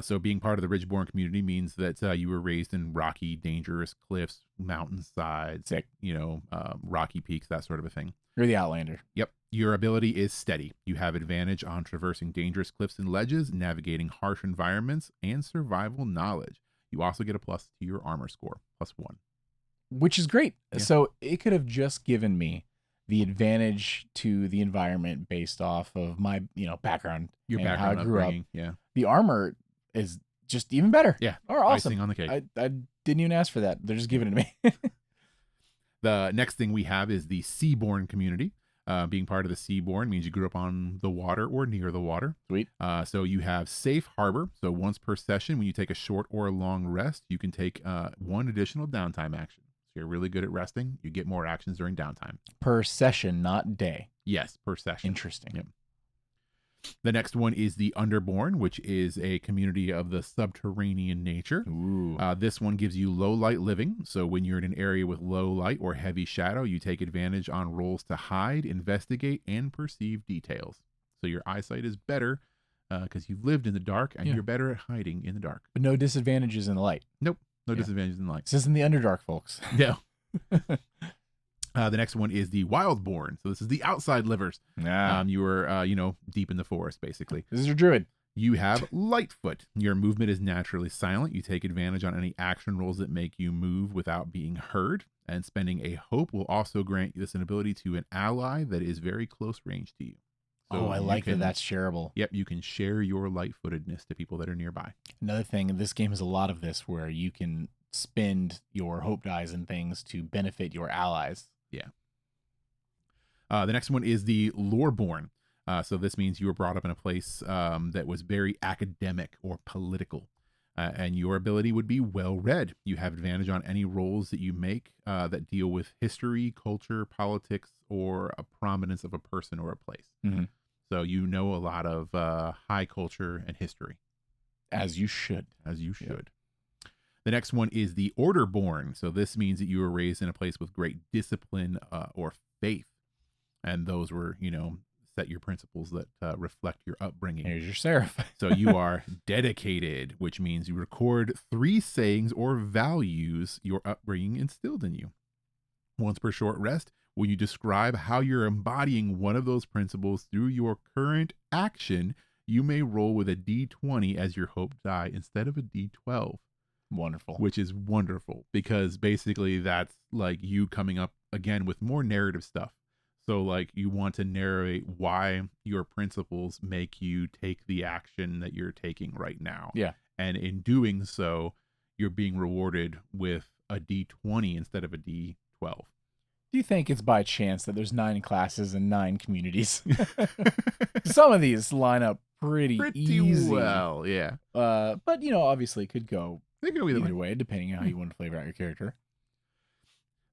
So being part of the Ridgeborn community means that you were raised in rocky, dangerous cliffs, mountainsides, you know, rocky peaks, that sort of a thing. You're the Outlander. Yep. Your ability is steady. You have advantage on traversing dangerous cliffs and ledges, navigating harsh environments, and survival knowledge. You also get a plus to your armor score, +1. Which is great. Yeah. So it could have just given me the advantage to the environment based off of my, you know, background, your and background, how I grew up. Yeah. The armor is just even better. Yeah. Or awesome. Icing on the cake. I didn't even ask for that. They're just giving it to me. The next thing we have is the Seaborn community. Being part of the Seaborn means you grew up on the water or near the water. Sweet. So you have Safe Harbor. So once per session, when you take a short or a long rest, you can take 1 additional downtime action. So you're really good at resting. You get more actions during downtime. Per session, not day. Yes, per session. Interesting. Yep. The next one is the Underborn, which is a community of the subterranean nature. Ooh. This one gives you low light living. So when you're in an area with low light or heavy shadow, you take advantage on rolls to hide, investigate, and perceive details. So your eyesight is better because you've lived in the dark and you're better at hiding in the dark. But no disadvantages in the light. Nope. No disadvantages in the light. This isn't the Underdark, folks. No. The next one is the Wildborn. So this is the outside livers. You are, you know, deep in the forest, basically. This is your druid. You have Lightfoot. Your movement is naturally silent. You take advantage on any action rolls that make you move without being heard. And spending a hope will also grant you this an ability to an ally that is very close range to you. So I like that that's shareable. Yep, you can share your light-footedness to people that are nearby. Another thing, this game has a lot of this where you can spend your hope dice and things to benefit your allies. Yeah. The next one is the Loreborn. So this means you were brought up in a place that was very academic or political. And your ability would be well read. You have advantage on any roles that you make that deal with history, culture, politics, or a prominence of a person or a place. Mm-hmm. So you know a lot of high culture and history. As you should. As you should. Yep. The next one is the Order-born. So this means that you were raised in a place with great discipline or faith. And those were, set your principles that reflect your upbringing. Here's your Seraph. So you are dedicated, which means you record 3 sayings or values your upbringing instilled in you. Once per short rest, when you describe how you're embodying one of those principles through your current action, you may roll with a D20 as your hope die instead of a D12. Wonderful. Which is wonderful because basically that's like you coming up again with more narrative stuff. So like you want to narrate why your principles make you take the action that you're taking right now. Yeah. And in doing so, you're being rewarded with a D20 instead of a D12. Do you think it's by chance that there's 9 classes and 9 communities? Some of these line up pretty easy. Well, yeah. But, obviously it could go either way, depending on how you want to flavor out your character.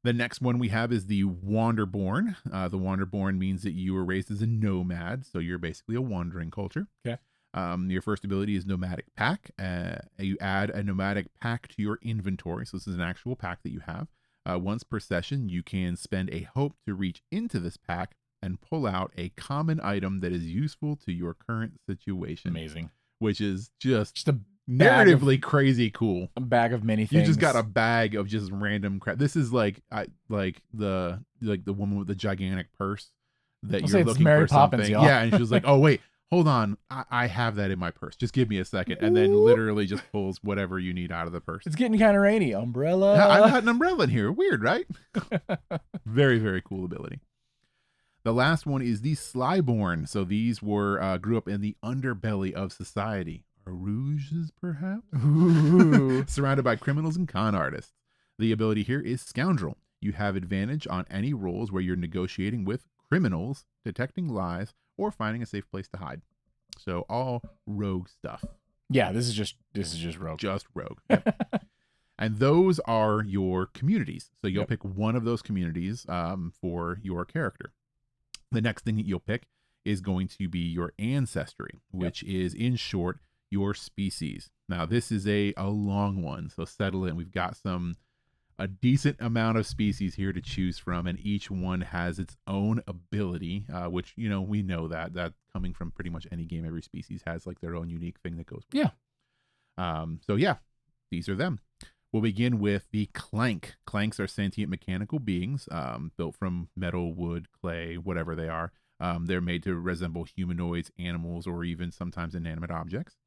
The next one we have is the Wanderborn. The Wanderborn means that you were raised as a nomad, so you're basically a wandering culture. Okay. Your first ability is Nomadic Pack. You add a Nomadic Pack to your inventory, so this is an actual pack that you have. Once per session, you can spend a hope to reach into this pack and pull out a common item that is useful to your current situation. Amazing. Which is just a narratively crazy cool. A bag of many things. You just got a bag of just random crap. This is like the woman with the gigantic purse that you're looking Mary for Poppins, something. y'all. Yeah, and she was like, "Oh wait, hold on, I have that in my purse. Just give me a second," and then literally just pulls whatever you need out of the purse. It's getting kind of rainy. Umbrella. Yeah, I've got an umbrella in here. Weird, right? Very, very cool ability. The last one is the Slyborn. So these were grew up in the underbelly of society. Rouges, perhaps? Surrounded by criminals and con artists. The ability here is Scoundrel. You have advantage on any rolls where you're negotiating with criminals, detecting lies, or finding a safe place to hide. So all rogue stuff. Yeah, this is just rogue. Just rogue. Yep. And those are your communities. So you'll pick one of those communities for your character. The next thing that you'll pick is going to be your ancestry, which is, in short, your species. Now, this is a long one, so settle in. We've got a decent amount of species here to choose from, and each one has its own ability, which, we know that coming from pretty much any game, every species has like their own unique thing that goes with it. So yeah, these are them. We'll begin with the Clank. Clanks are sentient mechanical beings built from metal, wood, clay, whatever they are. They're made to resemble humanoids, animals, or even sometimes inanimate objects.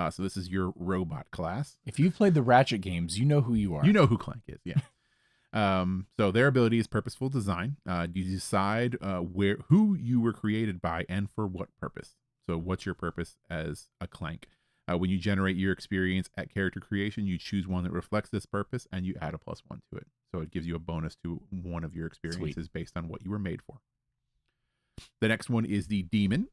So this is your robot class. If you've played the Ratchet games, you know who you are. You know who Clank is, yeah. So their ability is purposeful design. You decide who you were created by and for what purpose. So what's your purpose as a Clank? When you generate your experience at character creation, you choose one that reflects this purpose and you add a +1 to it. So it gives you a bonus to one of your experiences based on what you were made for. The next one is the Demon.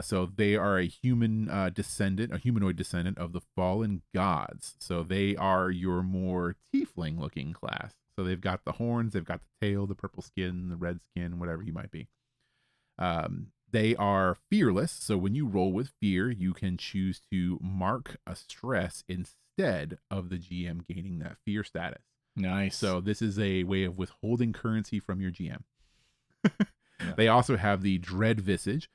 So they are a humanoid descendant of the fallen gods. So they are your more tiefling looking class. So they've got the horns, they've got the tail, the purple skin, the red skin, whatever you might be. They are fearless. So when you roll with fear, you can choose to mark a stress instead of the GM gaining that fear status. Nice. So this is a way of withholding currency from your GM. They also have the Dread Visage,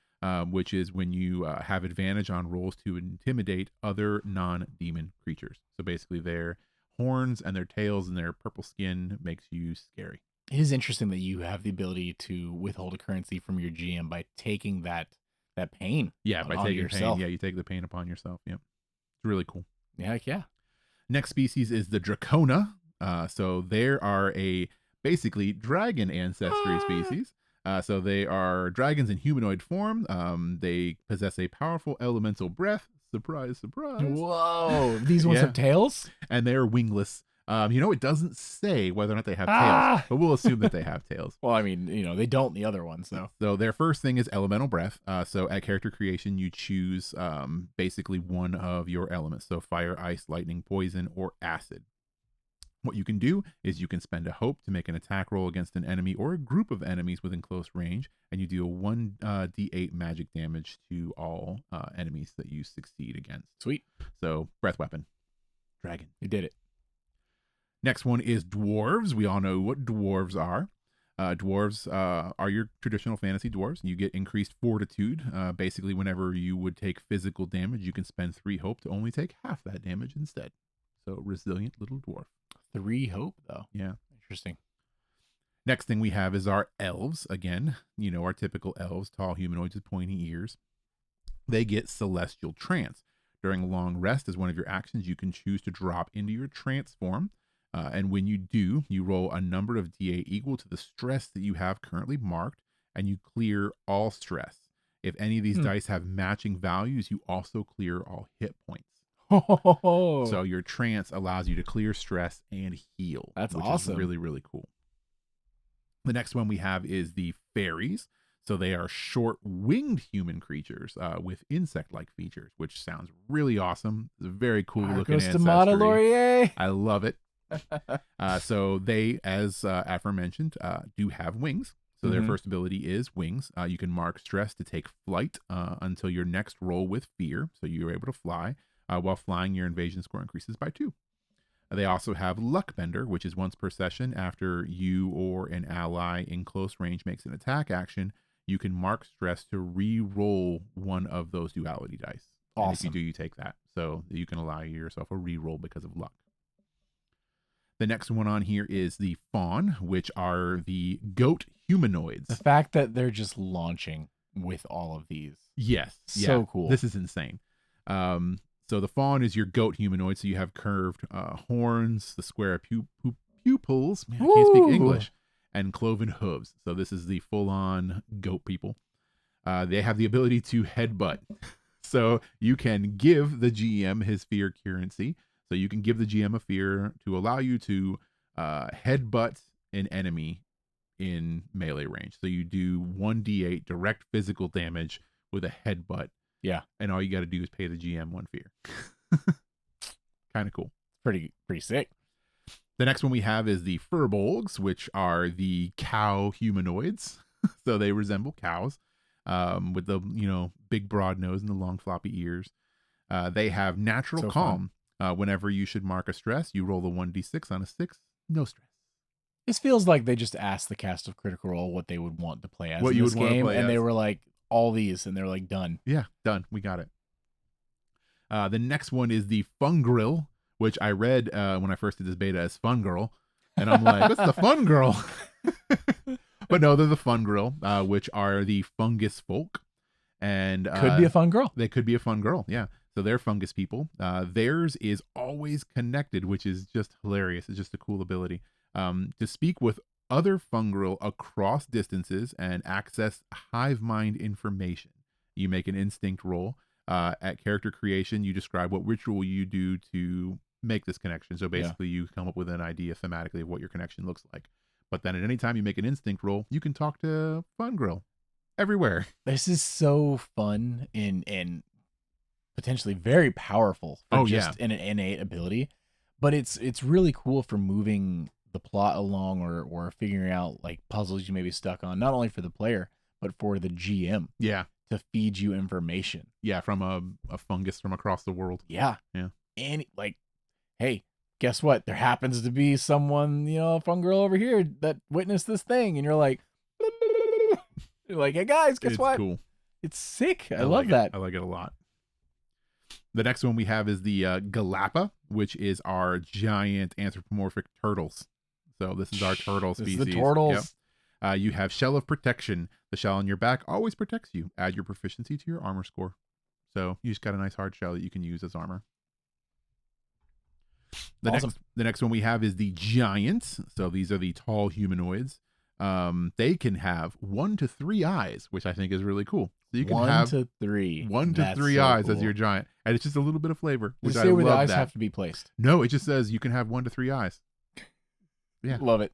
which is when you have advantage on rolls to intimidate other non-demon creatures. So basically their horns and their tails and their purple skin makes you scary. It is interesting that you have the ability to withhold a currency from your GM by taking that pain. Yeah, by taking yourself. Pain. Yeah, you take the pain upon yourself. Yeah, it's really cool. Yeah, heck yeah. Next species is the Dracona. So there are basically dragon ancestry species. So they are dragons in humanoid form. They possess a powerful elemental breath. Surprise, surprise. Whoa. These ones have tails? And they're wingless. It doesn't say whether or not they have tails, but we'll assume that they have tails. Well, I mean, they don't in the other ones, though. So their first thing is elemental breath. So at character creation, you choose basically one of your elements. So fire, ice, lightning, poison, or acid. What you can do is you can spend a hope to make an attack roll against an enemy or a group of enemies within close range, and you deal 1d8 magic damage to all enemies that you succeed against. Sweet. So breath weapon. Dragon. You did it. Next one is dwarves. We all know what dwarves are. Dwarves are your traditional fantasy dwarves. You get increased fortitude. Basically, whenever you would take physical damage, you can spend 3 hope to only take half that damage instead. So resilient little dwarf. 3 hope, though. Yeah. Interesting. Next thing we have is our elves. Again, our typical elves, tall humanoids with pointy ears. They get celestial trance. During a long rest, as one of your actions, you can choose to drop into your trance form. And when you do, you roll a number of d8 equal to the stress that you have currently marked, and you clear all stress. If any of these dice have matching values, you also clear all hit points. So your trance allows you to clear stress and heal. That's which awesome. Is really, really cool. The next one we have is the fairies. So they are short-winged human creatures with insect-like features, which sounds really awesome. It's a very cool looking ancestry. I love it. So they, as aforementioned, do have wings. So their first ability is wings. You can mark stress to take flight until your next roll with fear. So you're able to fly. While flying, your invasion score increases by 2. They also have Luckbender, which is once per session. After you or an ally in close range makes an attack action, you can mark stress to re-roll one of those duality dice. Awesome. And if you do, you take that. So you can allow yourself a re-roll because of luck. The next one on here is the Fawn, which are the goat humanoids. The fact that they're just launching with all of these. Yes. So cool. This is insane. So the Fawn is your goat humanoid. So you have curved horns, the square pupils. Man, I can't speak English. And cloven hooves. So this is the full-on goat people. They have the ability to headbutt. So you can give the GM his fear currency. So you can give the GM a fear to allow you to headbutt an enemy in melee range. So you do 1d8 direct physical damage with a headbutt. Yeah. And all you got to do is pay the GM 1 fear. Kind of cool. Pretty sick. The next one we have is the Furbolgs, which are the cow humanoids. So they resemble cows with the, big broad nose and the long floppy ears. They have natural calm. Whenever you should mark a stress, you roll the 1d6 on a 6. No stress. This feels like they just asked the cast of Critical Role what they would want to play as what in you this would game, play and as. they were like, all these, and they're like, done. Yeah, done. We got it. The next one is the Fungril, which I read when I first did this beta as Fun Girl. And I'm like, what's the Fun Girl? But no, they're the Fungril, which are the fungus folk. And could be a fun girl. They could be a fun girl, yeah. So they're fungus people. Theirs is always connected, which is just hilarious. It's just a cool ability. To speak with other fungril across distances and access hive mind information. You make an instinct roll. At character creation, you describe what ritual you do to make this connection. So basically, you come up with an idea thematically of what your connection looks like. But then at any time you make an instinct roll, you can talk to fungril everywhere. This is so fun and potentially very powerful for an innate ability. But it's really cool for moving the plot along or figuring out like puzzles you may be stuck on, not only for the player, but for the GM. Yeah. To feed you information. Yeah, from a fungus from across the world. Yeah. Yeah. And like, hey, guess what? There happens to be someone, a fun girl over here that witnessed this thing. And you're like, hey guys, guess what? Cool. It's sick. I love that. I like it a lot. The next one we have is the Galapa, which is our giant anthropomorphic turtles. So this is our turtle species. This is the turtles. Yep. You have Shell of Protection. The shell on your back always protects you. Add your proficiency to your armor score. So you just got a nice hard shell that you can use as armor. The next one we have is the Giants. So these are the tall humanoids. They can have 1 to 3 eyes, which I think is really cool. So you can 1 have to 3. 1 to 3 so eyes cool. as your giant. And it's just a little bit of flavor, which Does it I say where the love eyes that. have to be placed? No, it just says you can have 1 to 3 eyes. Yeah. Love it.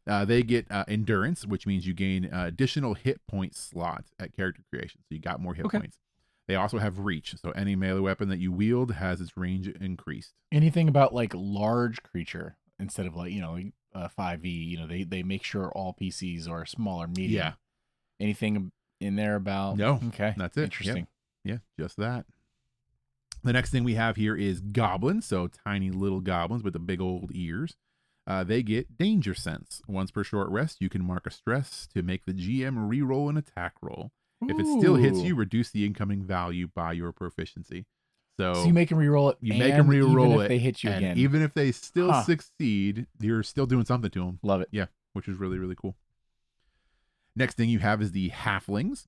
They get endurance, which means you gain additional hit point slots at character creation. So you got more hit points. They also have reach. So any melee weapon that you wield has its range increased. Anything about like large creature instead of like, 5e, they make sure all PCs are small or medium. Yeah. Anything in there about? No. Okay. That's it. Interesting. Yep. Yeah, just that. The next thing we have here is goblins. So tiny little goblins with the big old ears. They get danger sense. Once per short rest, you can mark a stress to make the GM reroll an attack roll. Ooh. If it still hits you, reduce the incoming value by your proficiency. So you make them reroll it. You make them reroll even it. If they hit you and again. even if they still succeed, you're still doing something to them. Love it. Yeah, which is really, really cool. Next thing you have is the halflings.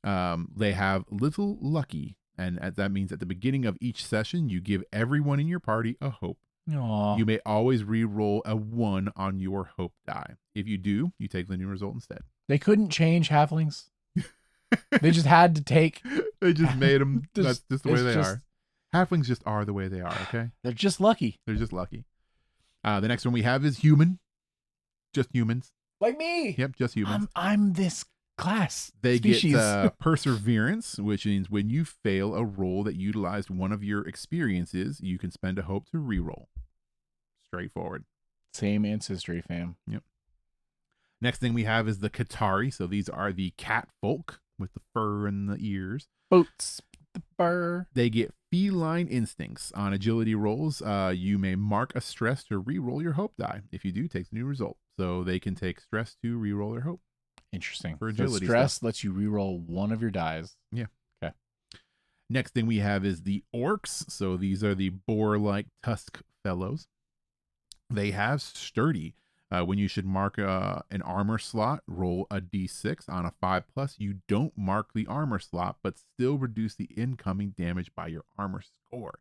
They have little lucky. And that means at the beginning of each session, you give everyone in your party a hope. Aww. You may always re-roll a 1 on your hope die. If you do, you take the new result instead. They couldn't change halflings. They just had to take. They just made them. That's just the way they are. Halflings just are the way they are, okay? They're just lucky. They're just lucky. The next one we have is human. Just humans. Like me. Yep, just humans. I'm this class. They species. get perseverance, which means when you fail a roll that utilized one of your experiences, you can spend a hope to reroll. Straightforward. Same ancestry, fam. Yep. Next thing we have is the Qatari. So these are the cat folk with the fur and the ears. Boots, the fur. They get feline instincts. On agility rolls, you may mark a stress to reroll your hope die. If you do, take the new result. So they can take stress to reroll their hope. Interesting. For agility stress stuff. lets you reroll one of your dies. Yeah. Okay. Next thing we have is the orcs. So these are the boar-like tusk fellows. They have sturdy. When you should mark an armor slot, roll a d6 on a 5+. You don't mark the armor slot, but still reduce the incoming damage by your armor score.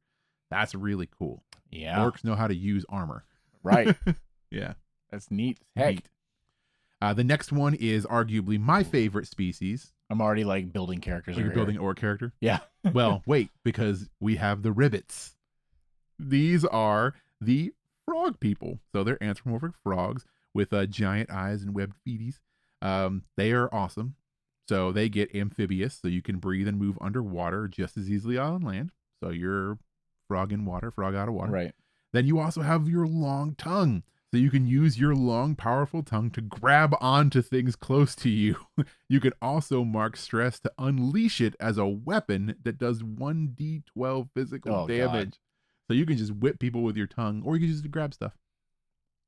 That's really cool. Yeah. Orcs know how to use armor. Right. Yeah. That's neat. Heck. Neat. The next one is arguably my favorite species. I'm already like building characters. You're building an orc character? Yeah. Well, wait, because we have the ribbits. These are the frog people. So they're anthropomorphic frogs with giant eyes and webbed feeties. They are awesome. So they get amphibious, so you can breathe and move underwater just as easily on land. So you're frog in water, frog out of water. Right. Then you also have your long tongue. So you can use your long, powerful tongue to grab onto things close to you. You can also mark stress to unleash it as a weapon that does 1d12 physical damage. God. So you can just whip people with your tongue, or you can just grab stuff.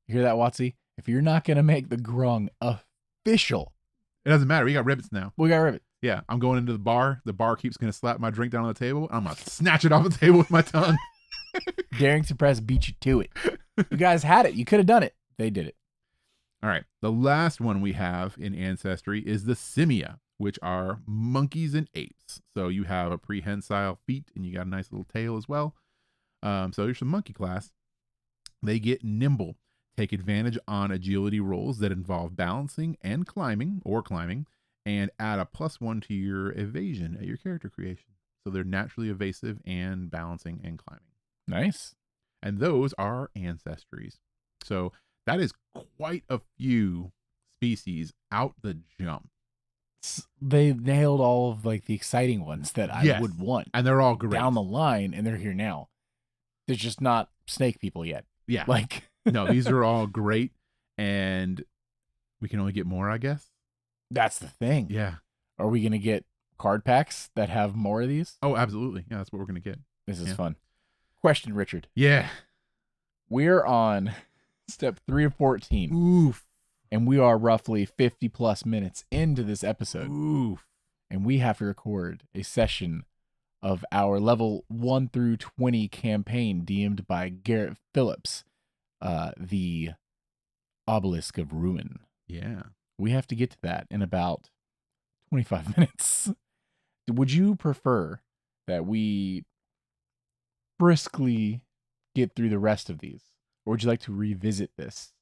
You hear that, Watsy? If you're not going to make the grung official. It doesn't matter. We got ribbits now. We got ribbit. Yeah, I'm going into the bar. The bar keeps going to slap my drink down on the table. I'm going to snatch it off the table with my tongue. Daring to press beat you to it. You guys had it. You could have done it. They did it. All right. The last one we have in Ancestry is the Simia, which are monkeys and apes. So you have a prehensile feet and you got a nice little tail as well. So there's some monkey class. They get nimble. Take advantage on agility rolls that involve balancing and climbing, and add a +1 to your evasion at your character creation. So they're naturally evasive and balancing and climbing. Nice. And those are ancestries. So that is quite a few species out the jump. They nailed all of like the exciting ones that I would want. And they're all great. Down the line, and they're here now. They're just not snake people yet. Yeah. Like no, these are all great. And we can only get more, I guess. That's the thing. Yeah. Are we going to get card packs that have more of these? Oh, absolutely. Yeah, that's what we're going to get. This is fun. Question, Richard. Yeah. We're on step 3 of 14. Oof. And we are roughly 50 plus minutes into this episode. Oof. And we have to record a session of our level 1 through 20 campaign DM'd by Garrett Phillips, the Obelisk of Ruin. Yeah. We have to get to that in about 25 minutes. Would you prefer that we briskly get through the rest of these? Or would you like to revisit this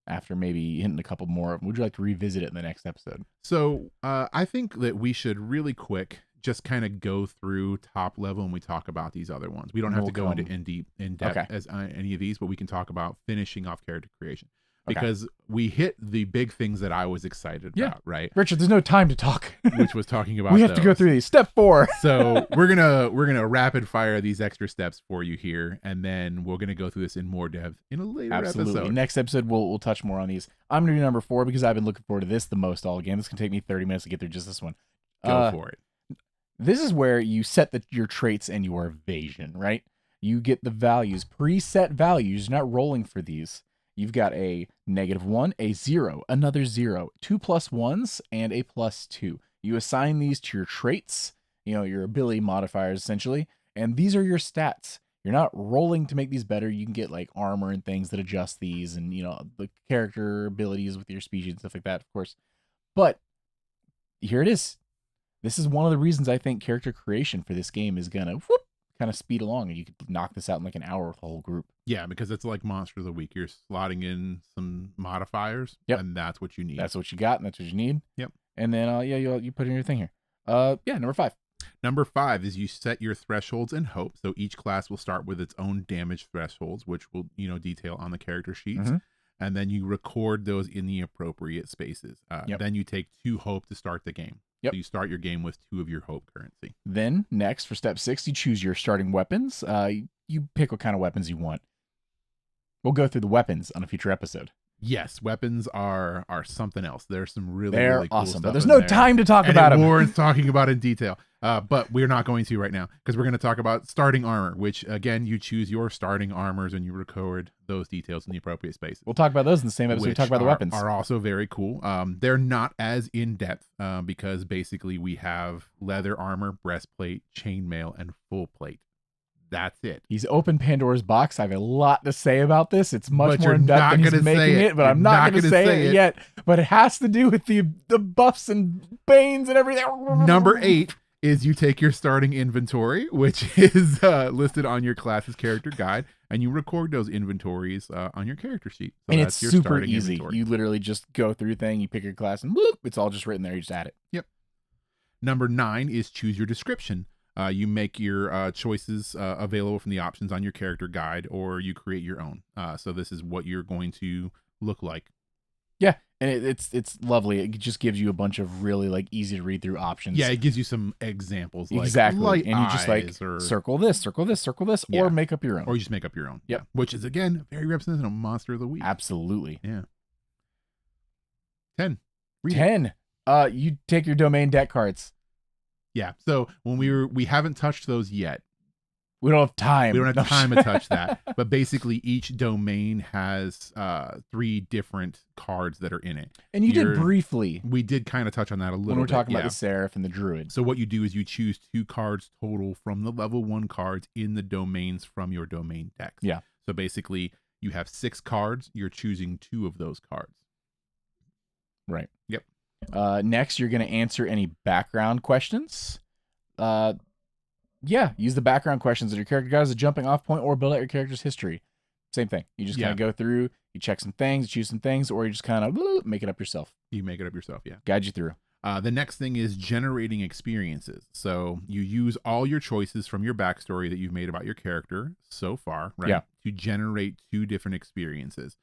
after maybe hitting a couple more of them? Would you like to revisit it in the next episode? So I think that we should really quick just kind of go through top level and we talk about these other ones. We don't have to go into in depth as any of these, but we can talk about finishing off character creation. Because we hit the big things that I was excited about, right? Richard, there's no time to talk. Which was talking about we have to go through these. Step 4. So we're gonna rapid fire these extra steps for you here, and then we're gonna go through this in more depth in a later episode. Next episode we'll touch more on these. I'm gonna do number 4 because I've been looking forward to this the most all game. This can take me 30 minutes to get through just this one. Go for it. This is where you set your traits and your evasion, right? You get the values, preset values. You're not rolling for these. You've got a -1, a 0, another 0, 2 +1s, and a +2. You assign these to your traits, your ability modifiers essentially, and these are your stats. You're not rolling to make these better. You can get like armor and things that adjust these, and the character abilities with your species and stuff like that, of course. But here it is. This is one of the reasons I think character creation for this game is gonna kind of speed along, and you could knock this out in like an hour with the whole group. Yeah, because it's like Monster of the Week. You're slotting in some modifiers, and that's what you need. That's what you got, and that's what you need. Yep. And then you put in your thing here. Number 5. Number 5 is you set your thresholds in hope. So each class will start with its own damage thresholds, which will detail on the character sheets. And then you record those in the appropriate spaces. Then you take 2 hope to start the game. So you start your game with 2 of your hope currency. Then next, for step 6, you choose your starting weapons. You pick what kind of weapons you want. We'll go through the weapons on a future episode. Yes, weapons are something else. There's some really cool awesome, stuff, but there's no time to talk about them. Warren's talking about in detail, but we're not going to right now because we're going to talk about starting armor, which again, you choose your starting armors and you record those details in the appropriate spaces. We'll talk about those in the same episode. We talk about the weapons. Are also very cool. They're not as in depth because basically we have leather armor, breastplate, chainmail, and full plate. That's it. He's opened Pandora's box. I have a lot to say about this. It's much more in depth than he's making it, but I'm not going to say it yet. But it has to do with the buffs and banes and everything. Number 8 is you take your starting inventory, which is listed on your class's character guide, and you record those inventories on your character sheet. So and it's super easy. Inventory. You literally just go through thing, you pick your class, and whoop, it's all just written there. You just add it. Yep. Number 9 is choose your description. You make your choices available from the options on your character guide, or you create your own. So this is what you're going to look like. Yeah, and it's lovely. It just gives you a bunch of really like easy to read through options. Yeah, it gives you some examples. Exactly, like and you just like circle this, circle this, circle this, or make up your own. Or you just make up your own. Yep. Which is again very representative of Monster of the Week. Absolutely. Yeah. 10. 10. You take your domain deck cards. Yeah. So when we haven't touched those yet. We don't have time. We don't have time to touch that. But basically each domain has 3 different cards that are in it. And you did briefly. We did kind of touch on that a little bit. When we're talking about the Seraph and the Druid. So what you do is you choose 2 cards total from the level 1 cards in the domains from your domain decks. Yeah. So basically you have 6 cards. You're choosing 2 of those cards. Right. Yep. Next, you're going to answer any background questions. Use the background questions that your character got as a jumping off point, or build out your character's history. Same thing. You just kind of go through, you check some things, choose some things, or you just kind of make it up yourself. You make it up yourself, yeah. Guide you through. The next thing is generating experiences. So you use all your choices from your backstory that you've made about your character so far, right? Yeah. To generate 2 different experiences.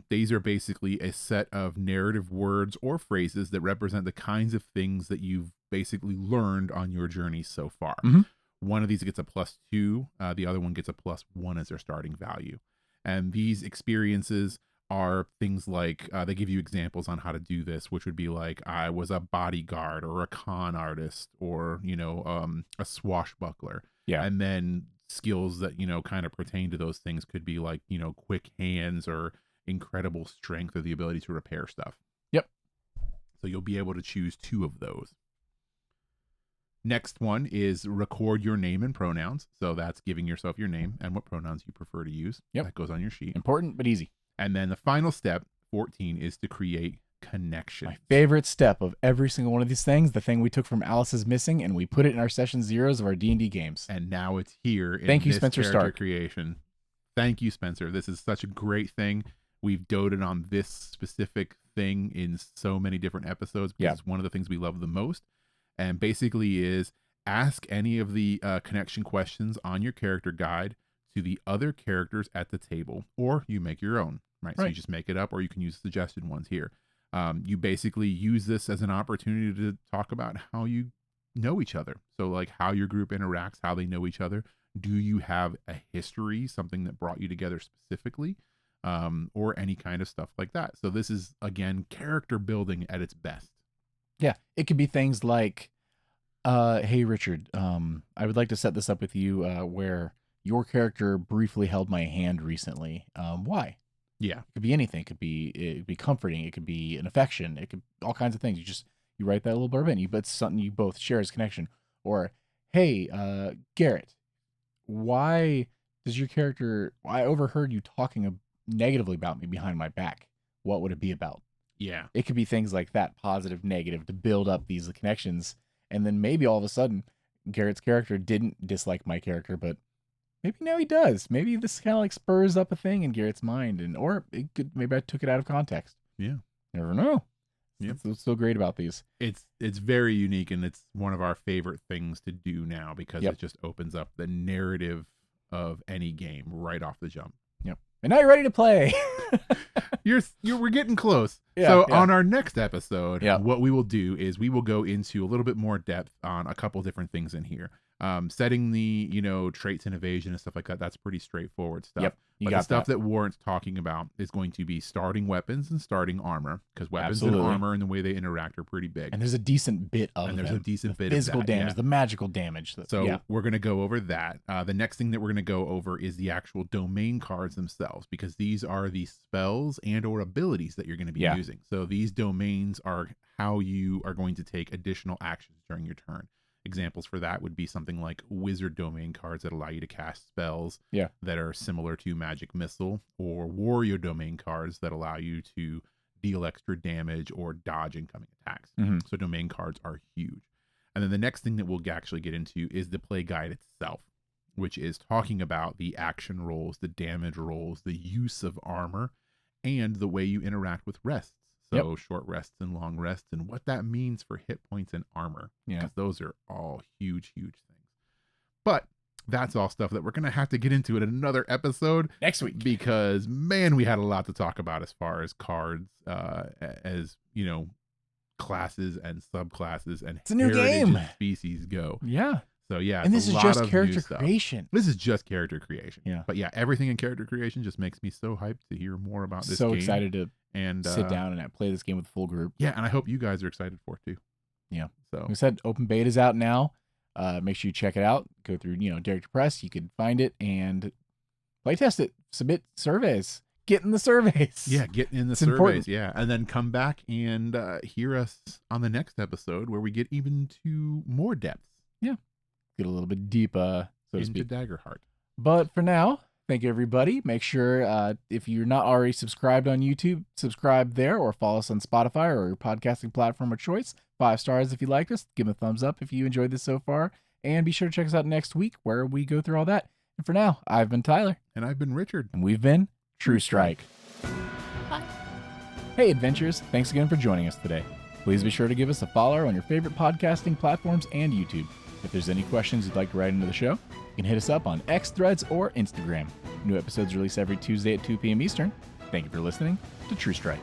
These are basically a set of narrative words or phrases that represent the kinds of things that you've basically learned on your journey so far. Mm-hmm. One of these gets a +2. The other one gets a +1 as their starting value. And these experiences are things like, they give you examples on how to do this, which would be like, I was a bodyguard or a con artist or, a swashbuckler. Yeah. And then skills that, kind of pertain to those things could be like, quick hands or incredible strength or the ability to repair stuff. Yep. So you'll be able to choose 2 of those. Next one is record your name and pronouns. So that's giving yourself your name and what pronouns you prefer to use. Yep. That goes on your sheet. Important, but easy. And then the final step, 14, is to create connection. My favorite step of every single one of these things, the thing we took from Alice's Missing, and we put it in our session 0s of our D&D games. And now it's here in Thank you, this Spencer character Stark. creation. Thank you, Spencer. This is such a great thing. we've doted on this specific thing in so many different episodes because it's one of the things we love the most. And basically is ask any of the connection questions on your character guide to the other characters at the table, or you make your own, right? So you just make it up, or you can use suggested ones here. You basically use this as an opportunity to talk about how you know each other. So like how your group interacts, how they know each other. Do you have a history, something that brought you together specifically, or any kind of stuff like that? So this is, again, character building at its best. Yeah, it could be things like, hey, Richard, I would like to set this up with you where your character briefly held my hand recently. Why? Yeah. It could be anything. It could be comforting. It could be an affection. It could all kinds of things. You write that little blurb in, but it's something you both share as connection. Or, hey, Garrett, why does your character, I overheard you talking negatively about me behind my back. What would it be about? Yeah. It could be things like that, positive, negative, to build up these connections. And then maybe all of a sudden, Garrett's character didn't dislike my character, but maybe now he does. Maybe this kind of like spurs up a thing in Garrett's mind, or maybe I took it out of context. Yeah. Never know. Yeah. That's what's so great about these. It's very unique, and it's one of our favorite things to do now because it just opens up the narrative of any game right off the jump. Yep. And now you're ready to play. We're getting close. Yeah, on our next episode, what we will do is we will go into a little bit more depth on a couple different things in here. Setting the, traits and evasion and stuff like that. That's pretty straightforward stuff. Yep. But the stuff that Warrant's talking about is going to be starting weapons and starting armor, because weapons and armor and the way they interact are pretty big. And there's a decent bit of physical damage, the magical damage. We're going to go over that. The next thing that we're going to go over is the actual domain cards themselves, because these are the spells and or abilities that you're going to be using. So these domains are how you are going to take additional actions during your turn. Examples for that would be something like wizard domain cards that allow you to cast spells that are similar to magic missile, or warrior domain cards that allow you to deal extra damage or dodge incoming attacks. Mm-hmm. So domain cards are huge. And then the next thing that we'll actually get into is the play guide itself, which is talking about the action rolls, the damage rolls, the use of armor, and the way you interact with rests. So short rests and long rests, and what that means for hit points and armor. Because those are all huge, huge things. But that's all stuff that we're going to have to get into in another episode next week. Because, man, we had a lot to talk about as far as cards, classes and subclasses and it's a new game. And species go. Yeah. So, and this is just character creation. This is just character creation. Yeah. But yeah, everything in character creation just makes me so hyped to hear more about this game. So excited to and sit down and play this game with the full group. Yeah, and I hope you guys are excited for it too. Yeah. So like I said, open beta's out now. Make sure you check it out. Go through, Director Press. You can find it and playtest it. Submit surveys. Get in the surveys. Yeah, get in the surveys. Important. Yeah, and then come back and hear us on the next episode where we get even to more depth. Yeah. Get a little bit deeper, so to into speak. Daggerheart. But for now, thank you, everybody. Make sure, if you're not already subscribed on YouTube, subscribe there, or follow us on Spotify or your podcasting platform of choice. 5 stars if you liked us. Give a thumbs up if you enjoyed this so far. And be sure to check us out next week where we go through all that. And for now, I've been Tyler. And I've been Richard. And we've been True Strike. Bye. Hey, adventurers. Thanks again for joining us today. Please be sure to give us a follow on your favorite podcasting platforms and YouTube. If there's any questions you'd like to write into the show, you can hit us up on X, Threads, or Instagram. New episodes release every Tuesday at 2 p.m. Eastern. Thank you for listening to True Strike.